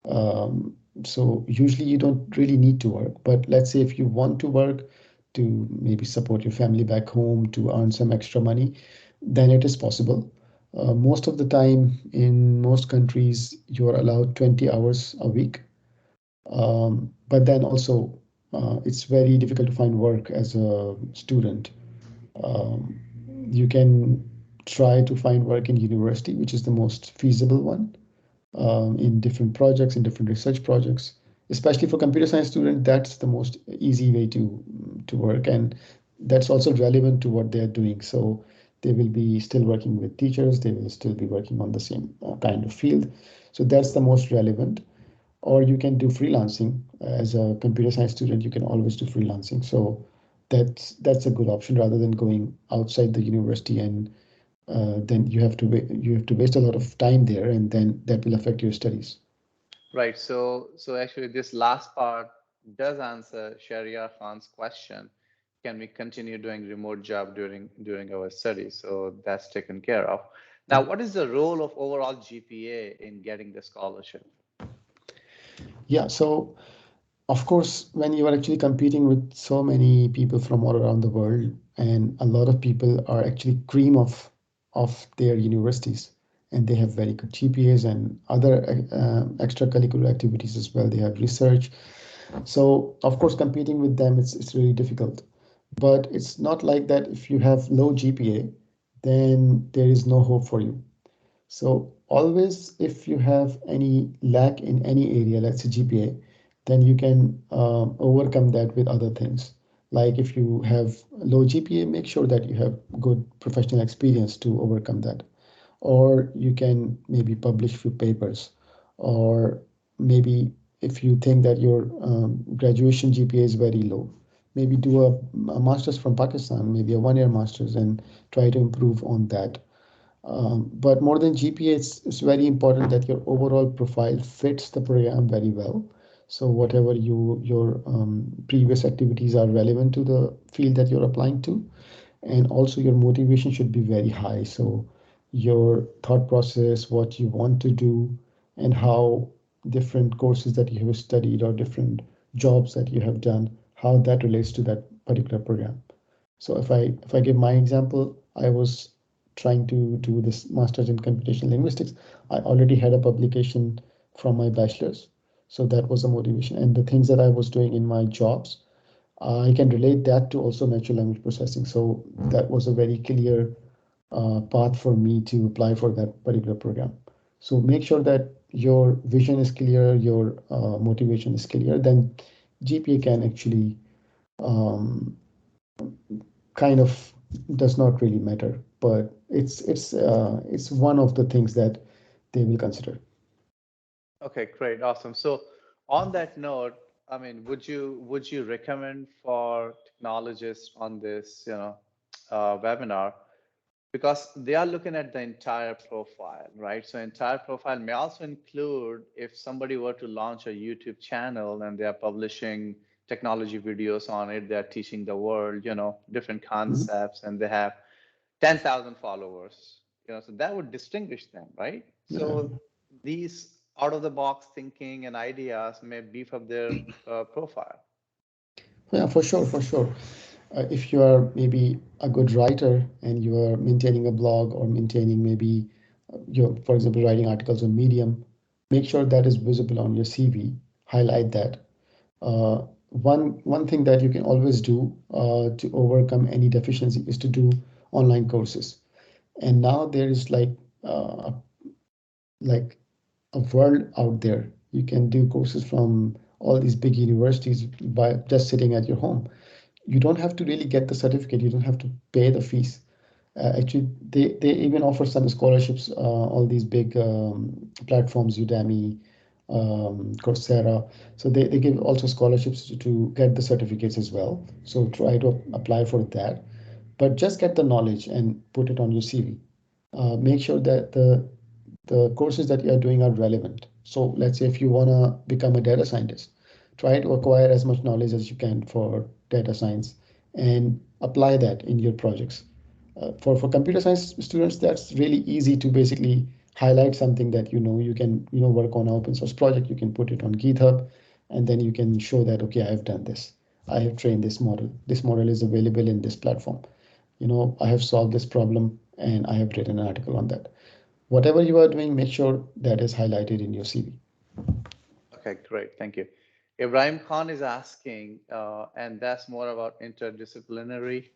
Um, so usually you don't really need to work. But let's say if you want to work to maybe support your family back home to earn some extra money, then it is possible. Most of the time in most countries, you are allowed 20 hours a week. But then also, it's very difficult to find work as a student. Um, you can try to find work in university, which is the most feasible one, in different projects, in different research projects. Especially for computer science students, that's the most easy way to work, and that's also relevant to what they're doing. So they will be still working with teachers, they will still be working on the same kind of field. So that's the most relevant. Or you can do freelancing. As a computer science student, you can always do freelancing. So that's a good option rather than going outside the university, and then you have to waste a lot of time there, and then that will affect your studies.
Right. So actually, this last part does answer Sharia Khan's question. Can we continue doing remote job during our studies? So that's taken care of. Now, what is the role of overall GPA in getting the scholarship?
Yeah, so of course, when you are actually competing with so many people from all around the world, and a lot of people are actually cream of their universities, and they have very good GPAs and other extracurricular activities as well. They have research. So of course, competing with them, it's really difficult. But it's not like that if you have low GPA, then there is no hope for you. So always, if you have any lack in any area, let's say GPA, then you can overcome that with other things. Like if you have low GPA, make sure that you have good professional experience to overcome that. Or you can maybe publish few papers, or maybe if you think that your graduation GPA is very low, maybe do a master's from Pakistan, maybe a 1 year master's, and try to improve on that. But more than GPA, it's very important that your overall profile fits the program very well. So whatever your previous activities are relevant to the field that you're applying to, and also your motivation should be very high. So your thought process, what you want to do, and how different courses that you have studied or different jobs that you have done, how that relates to that particular program. So if I give my example, I was trying to do this master's in computational linguistics. I already had a publication from my bachelor's, so that was a motivation. And the things that I was doing in my jobs, I can relate that to also natural language processing. So that was a very clear path for me to apply for that particular program. So make sure that your vision is clear, your motivation is clear, then GPA can actually um, kind of does not really matter, but it's one of the things that they will consider.
Okay, great, awesome. So on that note, I mean, would you recommend for technologists on this, webinar, because they are looking at the entire profile, right? So entire profile may also include if somebody were to launch a YouTube channel and they are publishing technology videos on it, they're teaching the world, different concepts, and they have 10,000 followers, so that would distinguish them, right?
Yeah.
So these out of the box thinking and ideas may beef up their profile.
Yeah, for sure, for sure. If you are maybe a good writer and you are maintaining a blog or maintaining maybe you're, for example, writing articles on Medium, make sure that is visible on your CV. Highlight that. One thing that you can always do to overcome any deficiency is to do online courses. And now there is like a world out there. You can do courses from all these big universities by just sitting at your home. You don't have to really get the certificate. You don't have to pay the fees. Actually, they even offer some scholarships. All these big platforms, Udemy, Coursera. So they give also scholarships to get the certificates as well. So try to apply for that. But just get the knowledge and put it on your CV. Make sure that the courses that you are doing are relevant. So let's say if you want to become a data scientist, try to acquire as much knowledge as you can for data science and apply that in your projects. For computer science students, that's really easy to basically highlight something that you can work on an open source project. You can put it on GitHub, and then you can show that, okay, I have done this. I have trained this model. This model is available in this platform. I have solved this problem and I have written an article on that. Whatever you are doing, make sure that is highlighted in your CV.
Okay, great, thank you. Ibrahim Khan is asking, and that's more about interdisciplinary.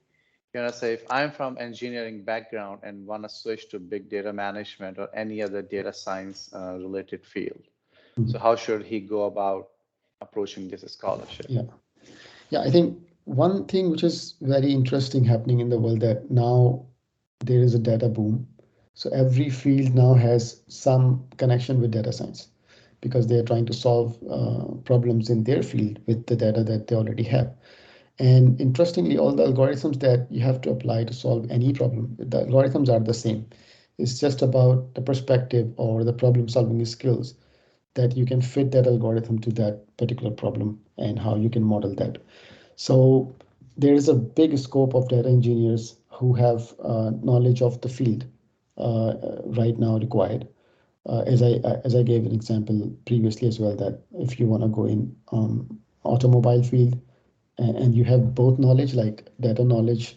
Say if I'm from engineering background and want to switch to big data management or any other data science related field, so how should he go about approaching this scholarship?
Yeah, I think one thing which is very interesting happening in the world, that now there is a data boom. So every field now has some connection with data science because they are trying to solve problems in their field with the data that they already have. And interestingly, all the algorithms that you have to apply to solve any problem, the algorithms are the same. It's just about the perspective or the problem solving skills that you can fit that algorithm to that particular problem and how you can model that. So there is a big scope of data engineers who have knowledge of the field right now required. As I gave an example previously as well, that if you want to go in automobile field and you have both knowledge, like data knowledge,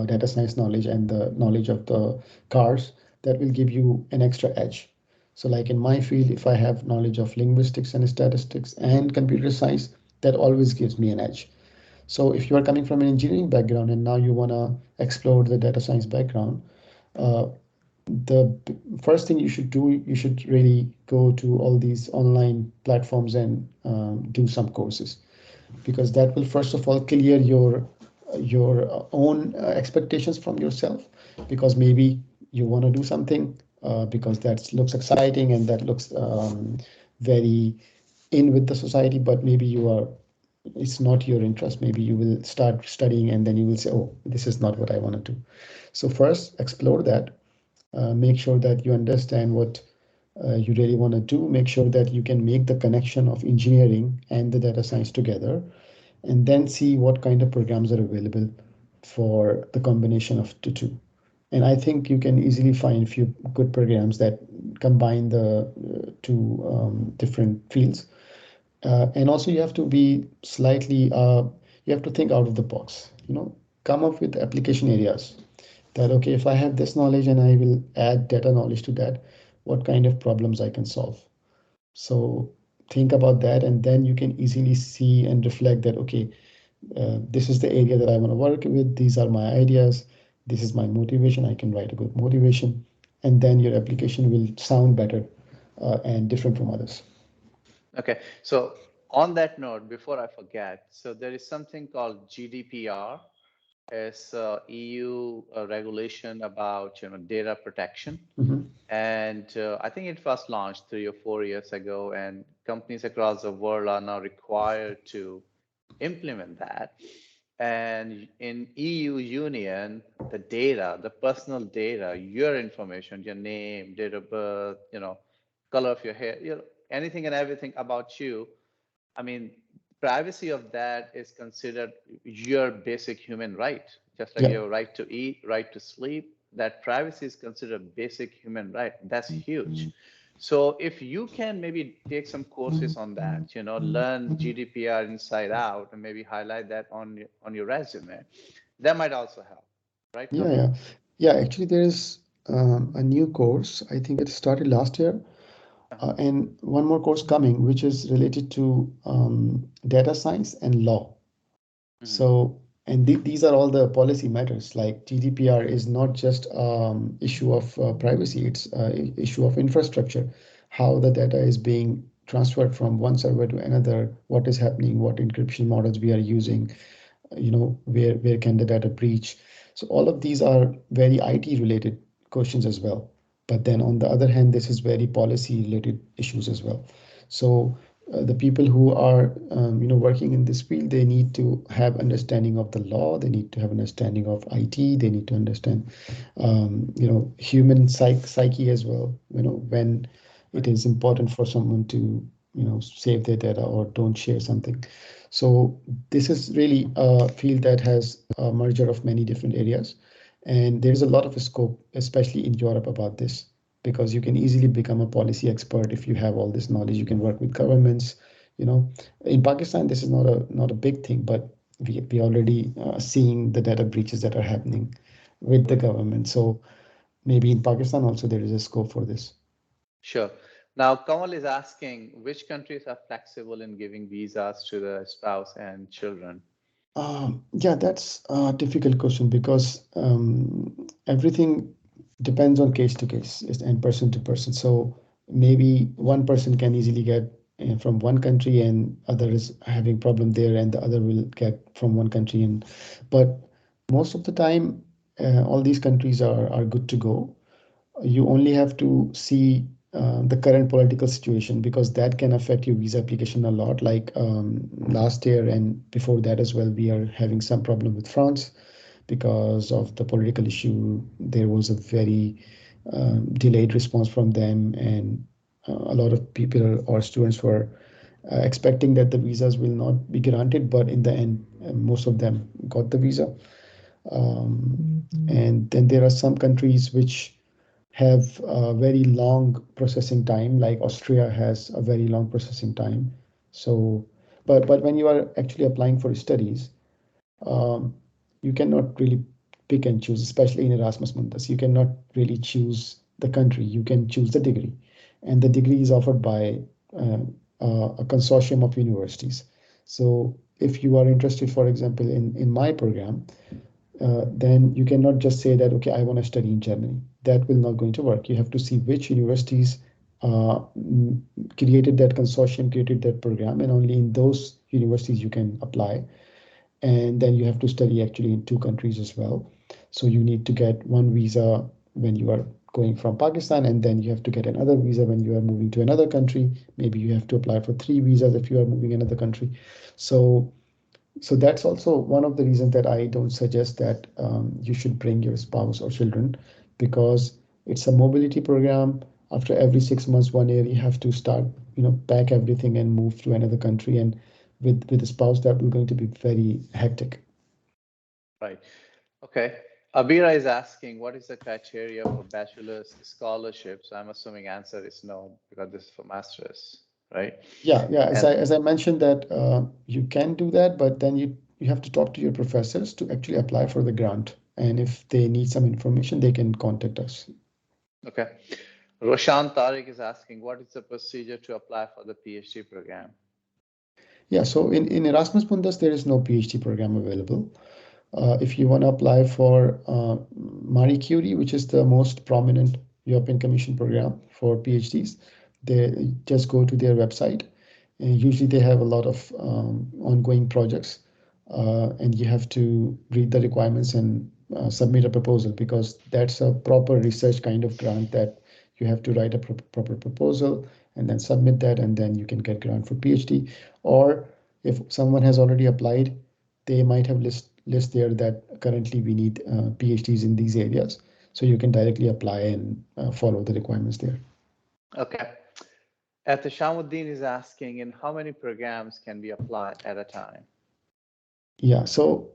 data science knowledge, and the knowledge of the cars, that will give you an extra edge. So like in my field, if I have knowledge of linguistics and statistics and computer science, that always gives me an edge. So if you are coming from an engineering background and now you want to explore the data science background, uh, the first thing you should do, you should really go to all these online platforms and do some courses, because that will first of all clear your own expectations from yourself, because maybe you want to do something because that looks exciting and that looks very in with the society, but maybe it's not your interest. Maybe you will start studying and then you will say, oh, this is not what I want to do. So first explore that, make sure that you understand what you really want to do, make sure that you can make the connection of engineering and the data science together, and then see what kind of programs are available for the combination of the two. And I think you can easily find a few good programs that combine the two different fields. And also you have to be slightly, you have to think out of the box, come up with application areas that, okay, if I have this knowledge and I will add data knowledge to that, what kind of problems I can solve. So think about that, and then you can easily see and reflect that, okay, this is the area that I want to work with. These are my ideas. This is my motivation. I can write a good motivation. And then your application will sound better and different from others.
Okay, so on that note, before I forget, so there is something called GDPR. It's EU regulation about data protection. And I think it was launched 3 or 4 years ago, and companies across the world are now required to implement that. And in EU Union, the data, the personal data, your information, your name, date of birth, color of your hair, anything and everything about you. I mean, privacy of that is considered your basic human right, just like your right to eat, right to sleep. That privacy is considered basic human right. That's huge. So if you can maybe take some courses on that, learn GDPR inside out, and maybe highlight that on your resume, that might also help, right, Kamran?
Yeah. Actually, there is a new course. I think it started last year, and one more course coming, which is related to data science and law. So, and these are all the policy matters. Like GDPR is not just issue of privacy; it's issue of infrastructure, how the data is being transferred from one server to another, what is happening, what encryption models we are using, where can the data breach. So all of these are very IT related questions as well. But then on the other hand, this is very policy related issues as well. So the people who are working in this field, they need to have understanding of the law, they need to have understanding of IT, they need to understand human psyche as well, when it is important for someone to save their data or don't share something. So this is really a field that has a merger of many different areas, and there's a lot of scope, especially in Europe, about this, because you can easily become a policy expert if you have all this knowledge. You can work with governments. In Pakistan, this is not a big thing, but we already seeing the data breaches that are happening with the government. So maybe in Pakistan also there is a scope for this.
Sure. Now, Kamal is asking which countries are flexible in giving visas to the spouse and children?
Yeah, that's a difficult question because everything depends on case to case and person to person. So maybe one person can easily get from one country and other is having problem there, and the other will get from one country. But most of the time, all these countries are good to go. You only have to see the current political situation, because that can affect your visa application a lot. Like last year and before that as well, we are having some problem with France because of the political issue. There was a very delayed response from them, and a lot of people or students were expecting that the visas will not be granted, but in the end, most of them got the visa. And then there are some countries which have a very long processing time, like Austria has a very long processing time. So, but when you are actually applying for studies, um, you cannot really pick and choose, especially in Erasmus Mundus. You cannot really choose the country. You can choose the degree, and the degree is offered by uh, a consortium of universities. So, if you are interested, for example, in my program, then you cannot just say that, okay, I want to study in Germany. That will not going to work. You have to see which universities created that consortium, created that program, and only in those universities you can apply. And then you have to study actually in two countries as well. So you need to get one visa when you are going from Pakistan, and then you have to get another visa when you are moving to another country. Maybe you have to apply for three visas if you are moving another country. So that's also one of the reasons that I don't suggest that you should bring your spouse or children, because it's a mobility program. After every 6 months, 1 year, you have to start, pack everything and move to another country. And with a spouse, that will going to be very hectic.
Right. Okay. Abira is asking, what is the criteria for bachelor's scholarships? I'm assuming answer is no, because this is for master's, right?
Yeah. As I mentioned that you can do that, but then you have to talk to your professors to actually apply for the grant. And if they need some information, they can contact us.
Okay. Roshan Tariq is asking, what is the procedure to apply for the PhD program?
Yeah, so in Erasmus Mundus, there is no PhD program available. If you want to apply for Marie Curie, which is the most prominent European Commission program for PhDs, they just go to their website, and usually they have a lot of ongoing projects, and you have to read the requirements and submit a proposal, because that's a proper research kind of grant that you have to write a proper proposal and then submit that, and then you can get grant for PhD. Or if someone has already applied, they might have list there that currently we need PhDs in these areas. So you can directly apply and follow the requirements there.
Okay. Shamuddin is asking, in how many programs can we apply at a time?
Yeah, so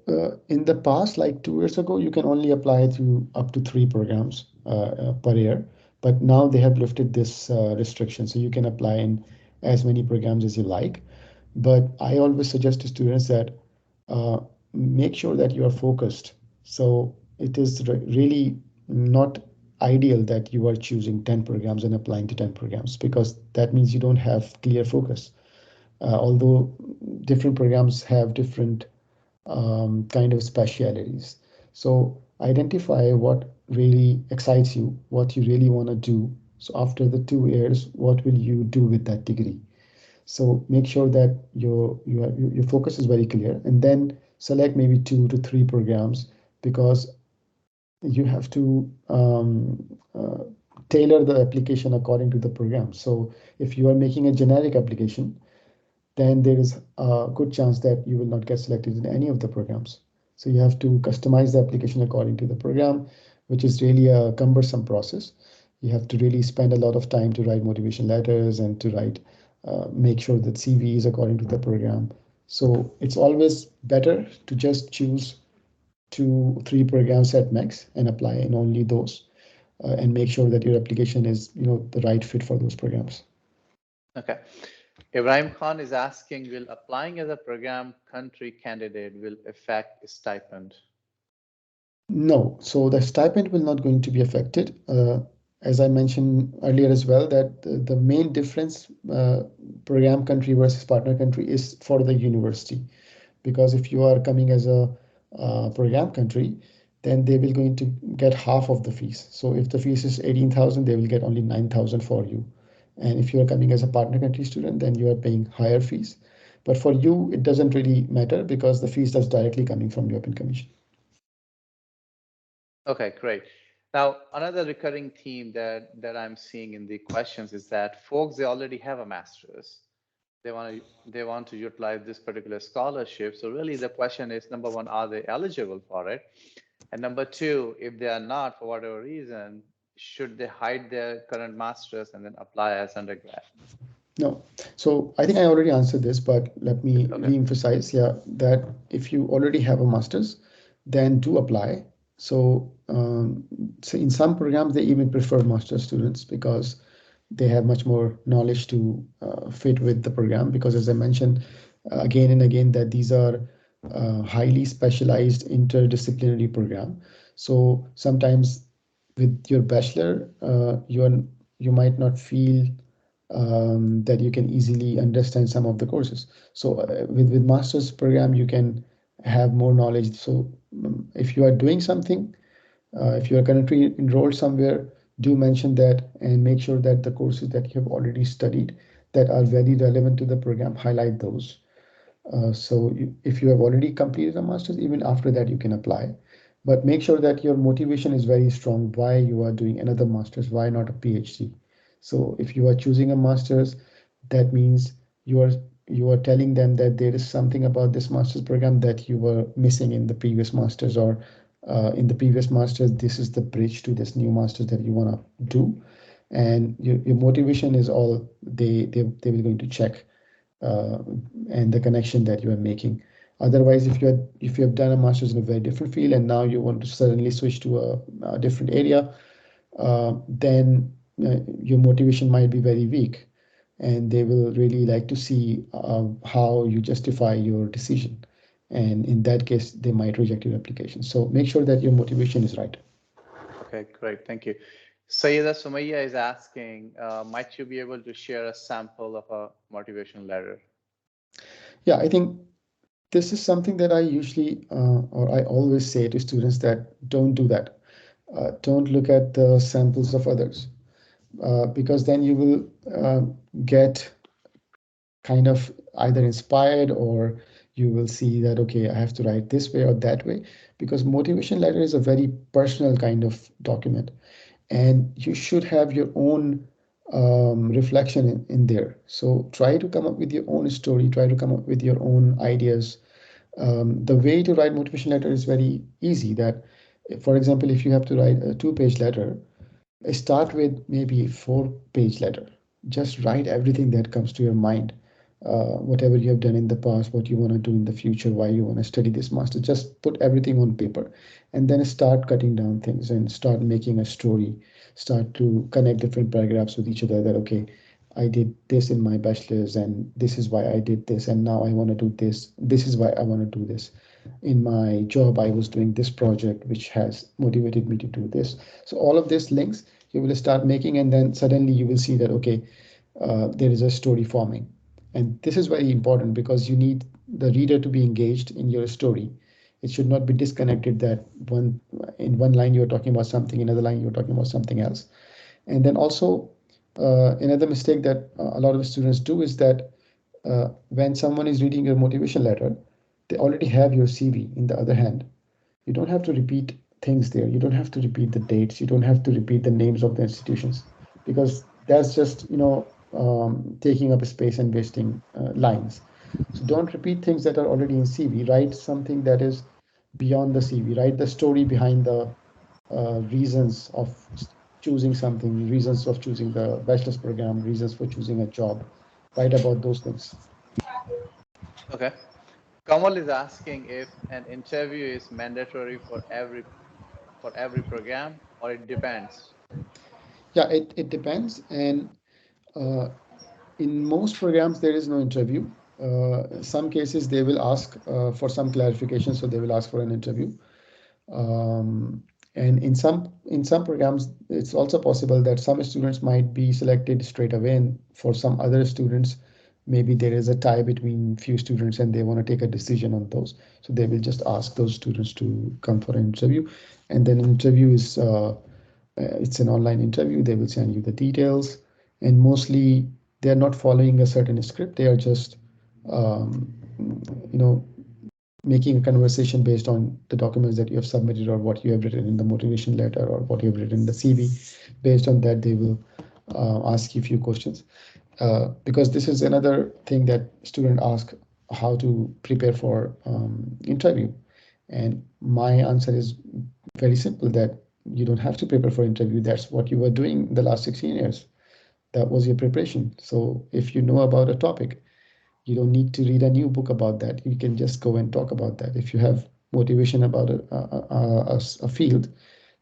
in the past, like 2 years ago, you can only apply to up to 3 programs per year. But now they have lifted this restriction, so you can apply in as many programs as you like. But I always suggest to students that uh, make sure that you are focused. So it is really not ideal that you are choosing 10 programs and applying to 10 programs, because that means you don't have clear focus. Although different programs have different kind of specialities. So identify what really excites you, what you really want to do. So after the 2 years, what will you do with that degree? So make sure that your focus is very clear, and then select maybe 2 to 3 programs, because you have to tailor the application according to the program. So if you are making a generic application, then there is a good chance that you will not get selected in any of the programs. So you have to customize the application according to the program, which is really a cumbersome process. You have to really spend a lot of time to write motivation letters and to make sure that CV is according to the program. So it's always better to just choose 2, 3 programs at max and apply in only those, and make sure that your application is, the right fit for those programs.
Okay. Ibrahim Khan is asking, will applying as a program country candidate will affect stipend?
No, so the stipend will not going to be affected. As I mentioned earlier as well, that the main difference, program country versus partner country, is for the university. Because if you are coming as a program country, then they will going to get half of the fees. So if the fees is 18,000, they will get only 9,000 for you. And if you are coming as a partner country student, then you are paying higher fees. But for you, it doesn't really matter, because the fees that's directly coming from European Commission.
Okay, great. Now, another recurring theme that I'm seeing in the questions is that folks, they already have a master's. They want to utilize this particular scholarship. So really the question is, number one, are they eligible for it? And number two, if they are not, for whatever reason, should they hide their current master's and then apply as undergrad?
No. So I think I already answered this, but let me
Okay.
re-emphasize, that if you already have a master's, then do apply. So, so in some programs, they even prefer master's students, because they have much more knowledge to fit with the program. Because as I mentioned again and again, that these are highly specialized interdisciplinary program. So sometimes with your bachelor, you might not feel that you can easily understand some of the courses. So with master's program, you can have more knowledge. So if you are doing something, if you are currently enrolled somewhere, do mention that, and make sure that the courses that you have already studied that are very relevant to the program, highlight those. So if you have already completed a master's, even after that you can apply. But make sure that your motivation is very strong, why you are doing another master's, why not a PhD. So if you are choosing a master's, that means you are telling them that there is something about this master's program that you were missing in the previous master's, or in the previous master's, this is the bridge to this new master's that you want to do. And your motivation is all they will going to check, uh, and the connection that you are making. Otherwise, if you have done a master's in a very different field and now you want to suddenly switch to a different area, then your motivation might be very weak, and they will really like to see how you justify your decision. And in that case, they might reject your application. So make sure that your motivation is right.
Okay, great. Thank you. Sayyida Sumaya is asking, might you be able to share a sample of a motivation letter?
Yeah, I think this is something that I usually, or I always say to students, that don't do that. Don't look at the samples of others. because then you will get kind of either inspired, or you will see that, okay, I have to write this way or that way, because motivation letter is a very personal kind of document, and you should have your own reflection in there. So try to come up with your own story, try to come up with your own ideas. The way to write motivation letter is very easy. That, for example, if you have to write a 2-page letter, start with maybe 4-page letter. Just write everything that comes to your mind, whatever you have done in the past, what you want to do in the future, why you want to study this master. Just put everything on paper, and then start cutting down things and start making a story. Start to connect different paragraphs with each other. That, okay, I did this in my bachelor's, and this is why I did this, and now I want to do this. This is why I want to do this. In my job, I was doing this project, which has motivated me to do this. So all of these links you will start making, and then suddenly you will see that, okay, there is a story forming. And this is very important, because you need the reader to be engaged in your story. It should not be disconnected, that in one line you're talking about something, in another line you're talking about something else. And then also, another mistake that a lot of students do is that when someone is reading your motivation letter, they already have your CV in the other hand. You don't have to repeat things there. You don't have to repeat the dates. You don't have to repeat the names of the institutions, because that's just, taking up space and wasting lines. So don't repeat things that are already in CV. Write something that is beyond the CV. Write the story behind the reasons of choosing something, reasons of choosing the bachelor's program, reasons for choosing a job. Write about those things.
Okay. Kamal is asking if an interview is mandatory for every program, or it depends.
Yeah, it depends. And uh, in most programs, there is no interview. Some cases they will ask for some clarification, so they will ask for an interview. Um, and in some programs, it's also possible that some students might be selected straight away, and for some other students, maybe there is a tie between few students and they want to take a decision on those. So they will just ask those students to come for an interview, and then interview is it's an online interview. They will send you the details, and mostly they are not following a certain script. They are just um, you know making a conversation based on the documents that you have submitted, or what you have written in the motivation letter, or what you have written in the CV. Based on that, they will ask you a few questions. Because this is another thing that students ask, how to prepare for interview. And my answer is very simple, that you don't have to prepare for interview. That's what you were doing the last 16 years. That was your preparation. So if you know about a topic, you don't need to read a new book about that. You can just go and talk about that. If you have motivation about a field,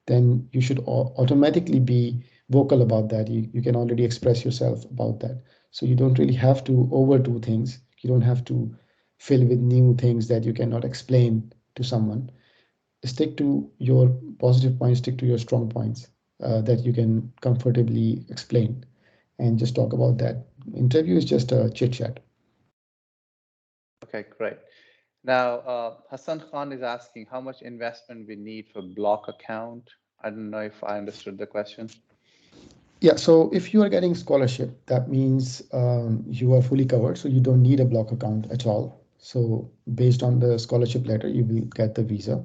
then you should automatically be vocal about that. You can already express yourself about that. So you don't really have to overdo things. You don't have to fill with new things that you cannot explain to someone. Stick to your positive points, stick to your strong points that you can comfortably explain, and just talk about that. Interview is just a chit chat.
Okay, great. Now, Hassan Khan is asking how much investment we need for block account. I don't know if I understood the question.
Yeah, so if you are getting scholarship, that means you are fully covered, so you don't need a block account at all. So based on the scholarship letter, you will get the visa.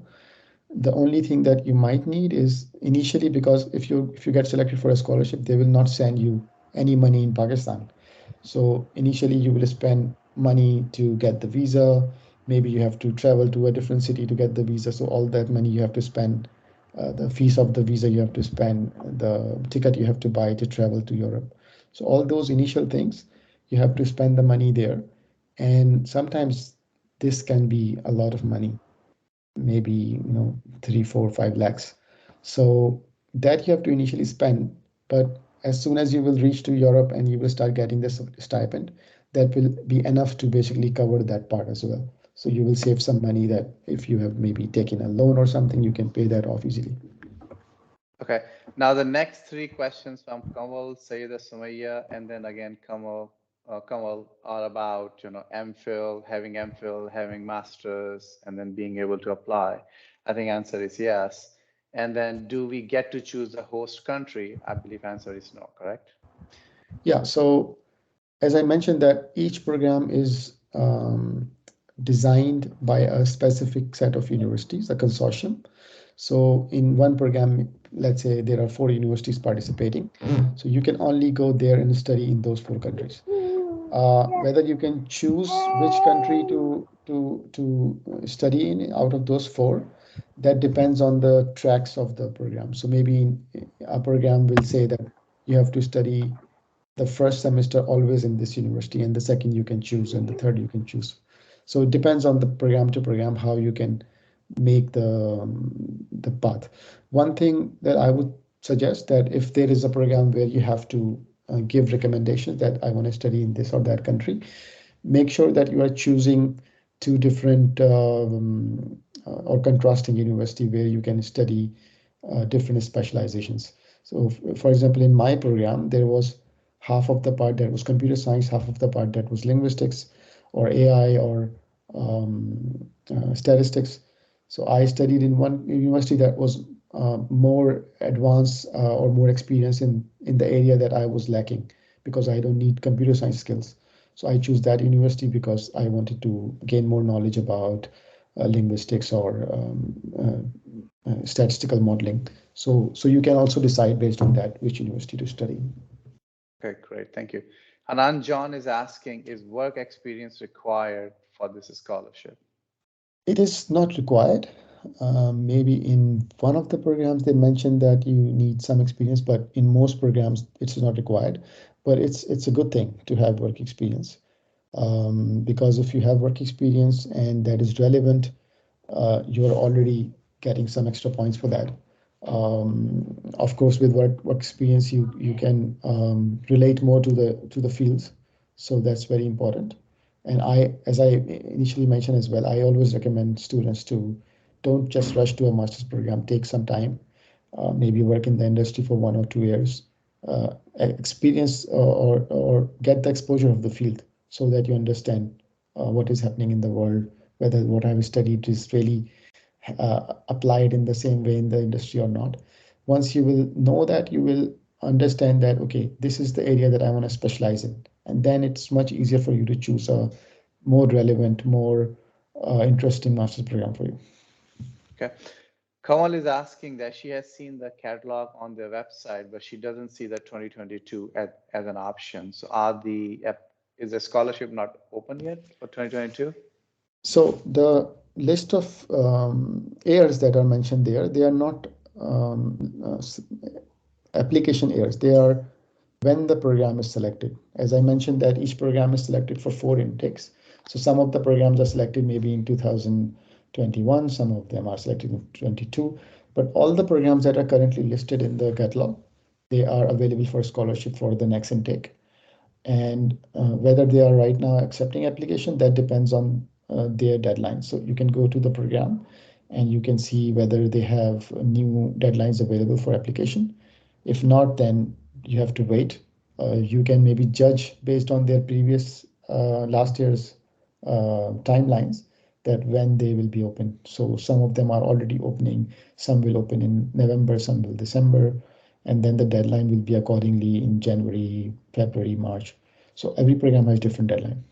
The only thing that you might need is initially, because if you get selected for a scholarship, they will not send you any money in Pakistan. So initially you will spend money to get the visa. Maybe you have to travel to a different city to get the visa. So all that money you have to spend, the fees of the visa you have to spend, the ticket you have to buy to travel to Europe. So all those initial things, you have to spend the money there. And sometimes this can be a lot of money, maybe 3 4 5 lakhs. So that you have to initially spend, but as soon as you will reach to Europe and you will start getting this stipend, that will be enough to basically cover that part as well. So you will save some money, that if you have maybe taken a loan or something, you can pay that off easily.
Okay. Now the next three questions from Kamal, Sayyida Sumaya, and then again Kamal are about MPhil, having masters, and then being able to apply. I think answer is yes. And then do we get to choose the host country? I believe answer is no, correct?
Yeah, so as I mentioned that each program is designed by a specific set of universities, a consortium. So in one program, let's say there are 4 universities participating. So you can only go there and study in those 4 countries. Whether you can choose which country to study in out of those 4, that depends on the tracks of the program. So maybe a program will say that you have to study the first semester always in this university, and the second you can choose, and the third you can choose. So it depends on the program to program how you can make the path. One thing that I would suggest that if there is a program where you have to give recommendations that I want to study in this or that country, make sure that you are choosing 2 different or contrasting university where you can study different specializations. So, for example, in my program, there was half of the part that was computer science, half of the part that was linguistics or AI or statistics. So I studied in one university that was more advanced or more experienced in the area that I was lacking because I don't need computer science skills. So I choose that university because I wanted to gain more knowledge about linguistics or statistical modeling. So you can also decide based on that which university to study.
Okay, great, thank you. Hanan John is asking, is work experience required for this scholarship?
It is not required. Maybe in one of the programs they mentioned that you need some experience, but in most programs it's not required. But it's a good thing to have work experience because if you have work experience and that is relevant, you're already getting some extra points for that. Of course, with work experience, you can relate more to the fields, so that's very important. And as I initially mentioned as well, I always recommend students to don't just rush to a master's program. Take some time, maybe work in the industry for 1 or 2 years, experience or get the exposure of the field so that you understand what is happening in the world, whether what I've studied is really applied in the same way in the industry or not. Once you will know that, you will understand that, okay, this is the area that I want to specialize in. And then it's much easier for you to choose a more relevant, more interesting master's program for you.
Okay. Kamal is asking that she has seen the catalog on their website, but she doesn't see the 2022 as an option. So is the scholarship not open yet for 2022?
So the list of years that are mentioned there, they are not application years. They are when the program is selected. As I mentioned that each program is selected for 4 intakes. So some of the programs are selected maybe in 2021, some of them are selected in 22, but all the programs that are currently listed in the catalog, they are available for scholarship for the next intake. And whether they are right now accepting application, that depends on their deadline. So you can go to the program and you can see whether they have new deadlines available for application. If not, then you have to wait. You can maybe judge based on their previous last year's timelines that when they will be open. So some of them are already opening, some will open in November, some will December, and then the deadline will be accordingly in January, February, March. So every program has different deadline.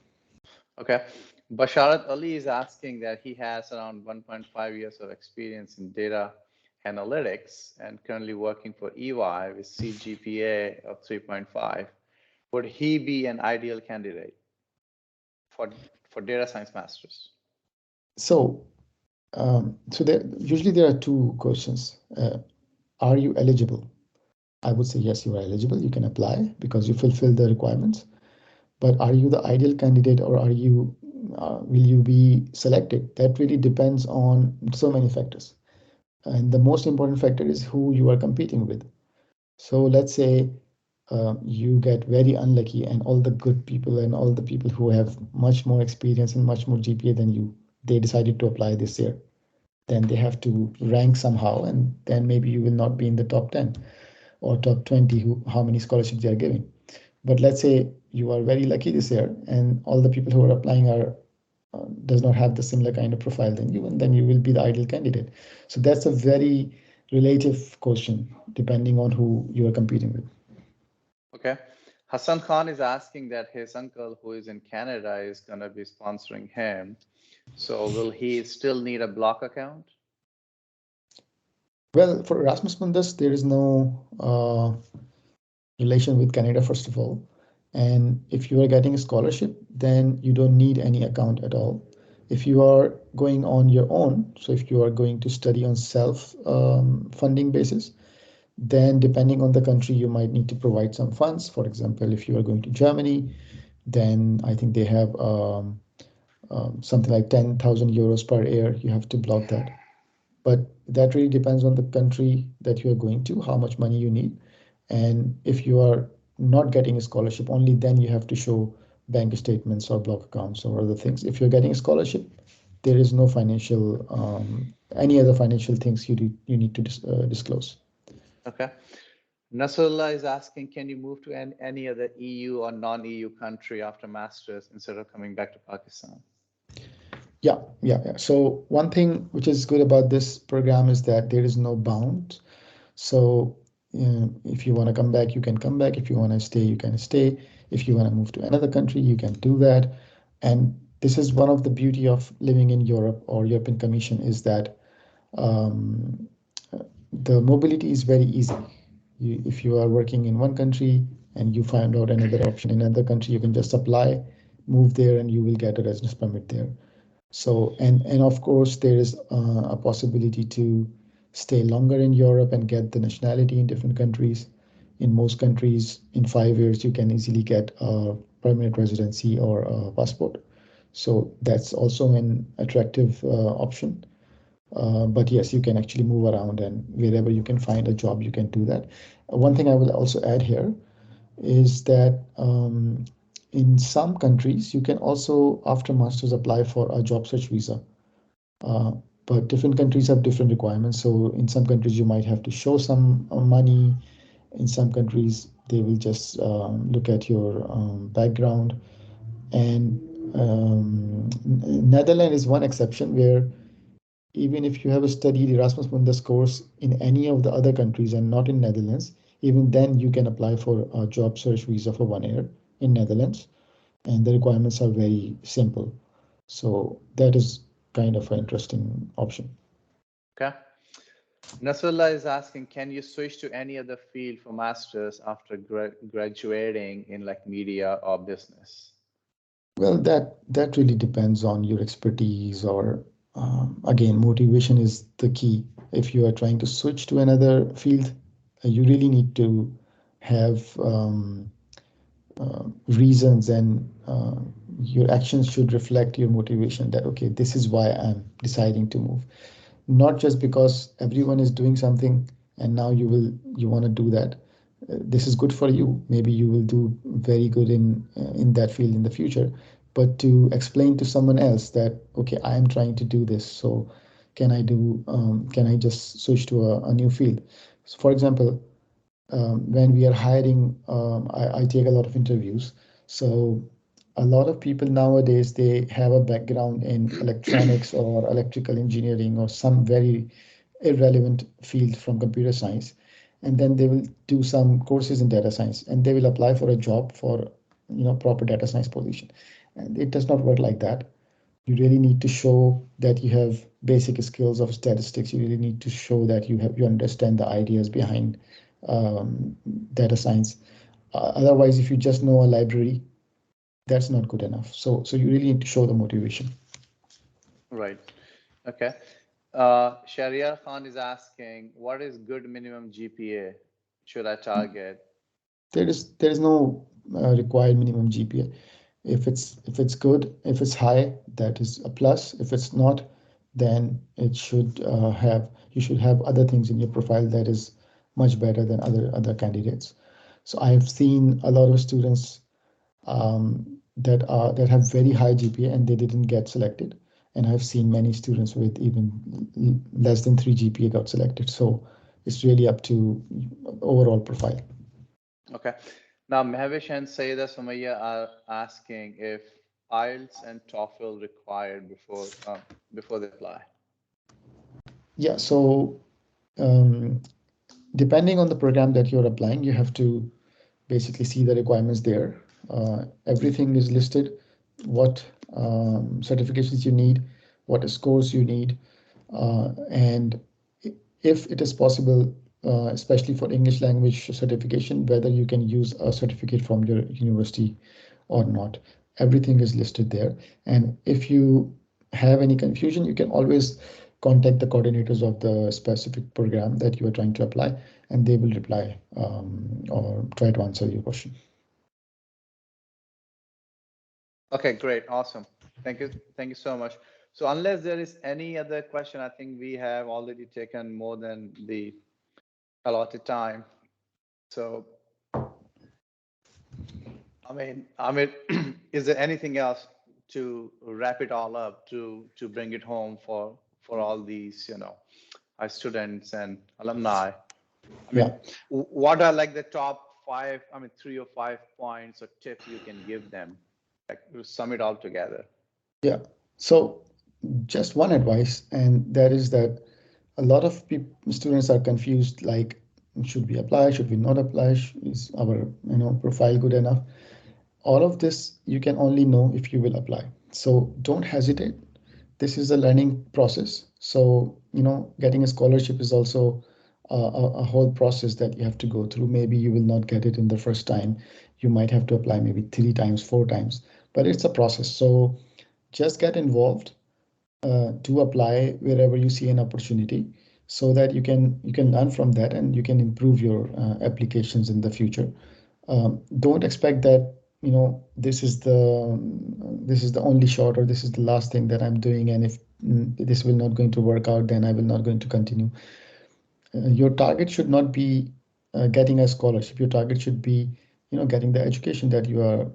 Okay. Basharat Ali is asking that he has around 1.5 years of experience in data analytics and currently working for EY with CGPA of 3.5. Would he be an ideal candidate for data science masters?
So, usually there are 2 questions. Are you eligible? I would say yes, you are eligible. You can apply because you fulfill the requirements. But are you the ideal candidate, or will you be selected? That really depends on so many factors. And the most important factor is who you are competing with. So let's say you get very unlucky and all the good people and all the people who have much more experience and much more GPA than you, they decided to apply this year. Then they have to rank somehow, and then maybe you will not be in the top 10 or top 20 how many scholarships they are giving. But let's say you are very lucky this year and all the people who are applying are does not have the similar kind of profile than you, and then you will be the ideal candidate. So that's a very relative question depending on who you are competing with.
Okay. Hassan Khan is asking that his uncle who is in Canada is going to be sponsoring him. So will he still need a block account?
Well, for Erasmus Mundus, there is no relation with Canada, first of all. And if you are getting a scholarship, then you don't need any account at all. If you are going on your own, so if you are going to study on self funding basis, then depending on the country, you might need to provide some funds. For example, if you are going to Germany, then I think they have something like 10,000 euros per year. You have to block that. But that really depends on the country that you are going to, how much money you need. And if you are not getting a scholarship, only then you have to show bank statements or block accounts or other things. If you're getting a scholarship, there is no financial, any other financial things you need to disclose.
Okay. Nasrullah is asking, can you move to any other EU or non-EU country after master's instead of coming back to Pakistan?
Yeah. So one thing which is good about this program is that there is no bound. So if you want to come back, you can come back. If you want to stay, you can stay. If you want to move to another country, you can do that. And this is one of the beauty of living in Europe or European Commission is that um, the mobility is very easy. If you are working in one country and you find out another option in another country, you can just apply, move there, and you will get a residence permit there. So, and of course, there is a possibility to stay longer in Europe and get the nationality in different countries. In most countries, in 5 years, you can easily get a permanent residency or a passport. So that's also an attractive option. But yes, you can actually move around, and wherever you can find a job, you can do that. One thing I will also add here is that in some countries, you can also, after master's, apply for a job search visa. Uh, but different countries have different requirements. So in some countries, you might have to show some money. In some countries, they will just look at your background. And Netherlands is one exception where even if you have studied Erasmus Mundus course in any of the other countries and not in Netherlands, even then you can apply for a job search visa for 1 year in Netherlands, and the requirements are very simple. So that is kind of an interesting option.
Okay. Nasrullah is asking, can you switch to any other field for masters after graduating in like media or business?
Well, that really depends on your expertise or again, motivation is the key. If you are trying to switch to another field, you really need to have reasons, and your actions should reflect your motivation that, okay, this is why I'm deciding to move. Not just because everyone is doing something and now you want to do that. This is good for you. Maybe you will do very good in that field in the future, but to explain to someone else that, okay, I am trying to do this, so can I just switch to a new field? So for example, when we are hiring, I take a lot of interviews. So a lot of people nowadays, they have a background in electronics or electrical engineering or some very irrelevant field from computer science. And then they will do some courses in data science and they will apply for a job for, proper data science position. And it does not work like that. You really need to show that you have basic skills of statistics. You really need to show that you understand the ideas behind data science. Otherwise, if you just know a library, that's not good enough. So you really need to show the motivation.
Right. Okay. Sharia Khan is asking, what is good minimum GPA should I target?
There is no required minimum GPA. If it's good, if it's high, that is a plus. If it's not, then it should you should have other things in your profile that is much better than other candidates. So I have seen a lot of students that have very high GPA and they didn't get selected. And I've seen many students with even less than 3 GPA got selected. So it's really up to overall profile.
Okay. Now, Mehvish and Sayeda Sumaya are asking if IELTS and TOEFL required before they apply.
Yeah, so Depending on the program that you're applying, you have to basically see the requirements there. Everything is listed, what certifications you need, what scores you need, and if it is possible, especially for English language certification, whether you can use a certificate from your university or not. Everything is listed there. And if you have any confusion, you can always contact the coordinators of the specific program that you are trying to apply, and they will reply or try to answer your question.
Okay, great. Awesome. Thank you. Thank you so much. So unless there is any other question, I think we have already taken more than the allotted time. So, I mean, Amir, is there anything else to wrap it all up, to bring it home for all these, our students and alumni? I mean, what are like the top 5, 3 or 5 points or tip you can give them, like to sum it all together?
Yeah. So just one advice, and that is that a lot of students are confused, like, should we apply, should we not apply, is our profile good enough? All of this you can only know if you will apply. So don't hesitate. This is a learning process. So getting a scholarship is also a whole process that you have to go through. Maybe you will not get it in the first time. You might have to apply maybe 3 times, 4 times, but it's a process. So just get involved, to apply wherever you see an opportunity, so that you can learn from that and you can improve your applications in the future. Don't expect that this is the only shot, or this is the last thing that I'm doing, and if this will not going to work out, then I will not going to continue. Your target should not be getting a scholarship. Your target should be getting the education that you are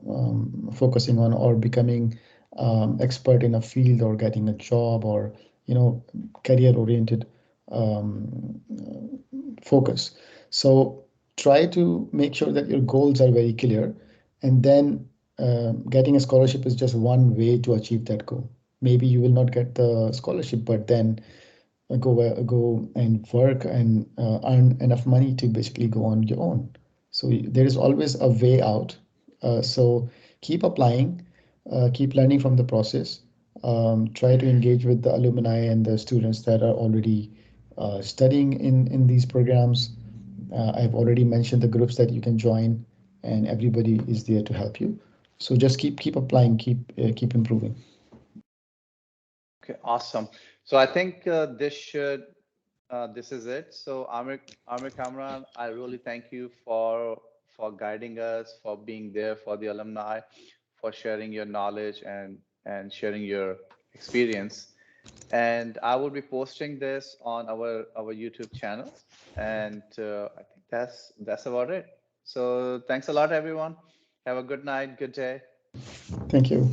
focusing on, or becoming expert in a field, or getting a job, or career oriented focus. So try to make sure that your goals are very clear, and then getting a scholarship is just one way to achieve that goal. Maybe you will not get the scholarship, but then go and work and earn enough money to basically go on your own. So there is always a way out. So keep applying, keep learning from the process. Try to engage with the alumni and the students that are already studying in these programs. I've already mentioned the groups that you can join, and everybody is there to help you. So just keep applying, keep improving.
Okay, awesome. So I think this is it. So Amir Kamran, I really thank you for guiding us, for being there for the alumni, for sharing your knowledge and sharing your experience. And I will be posting this on our YouTube channel. And I think that's about it. So thanks a lot, everyone. Have a good night, good day.
Thank you.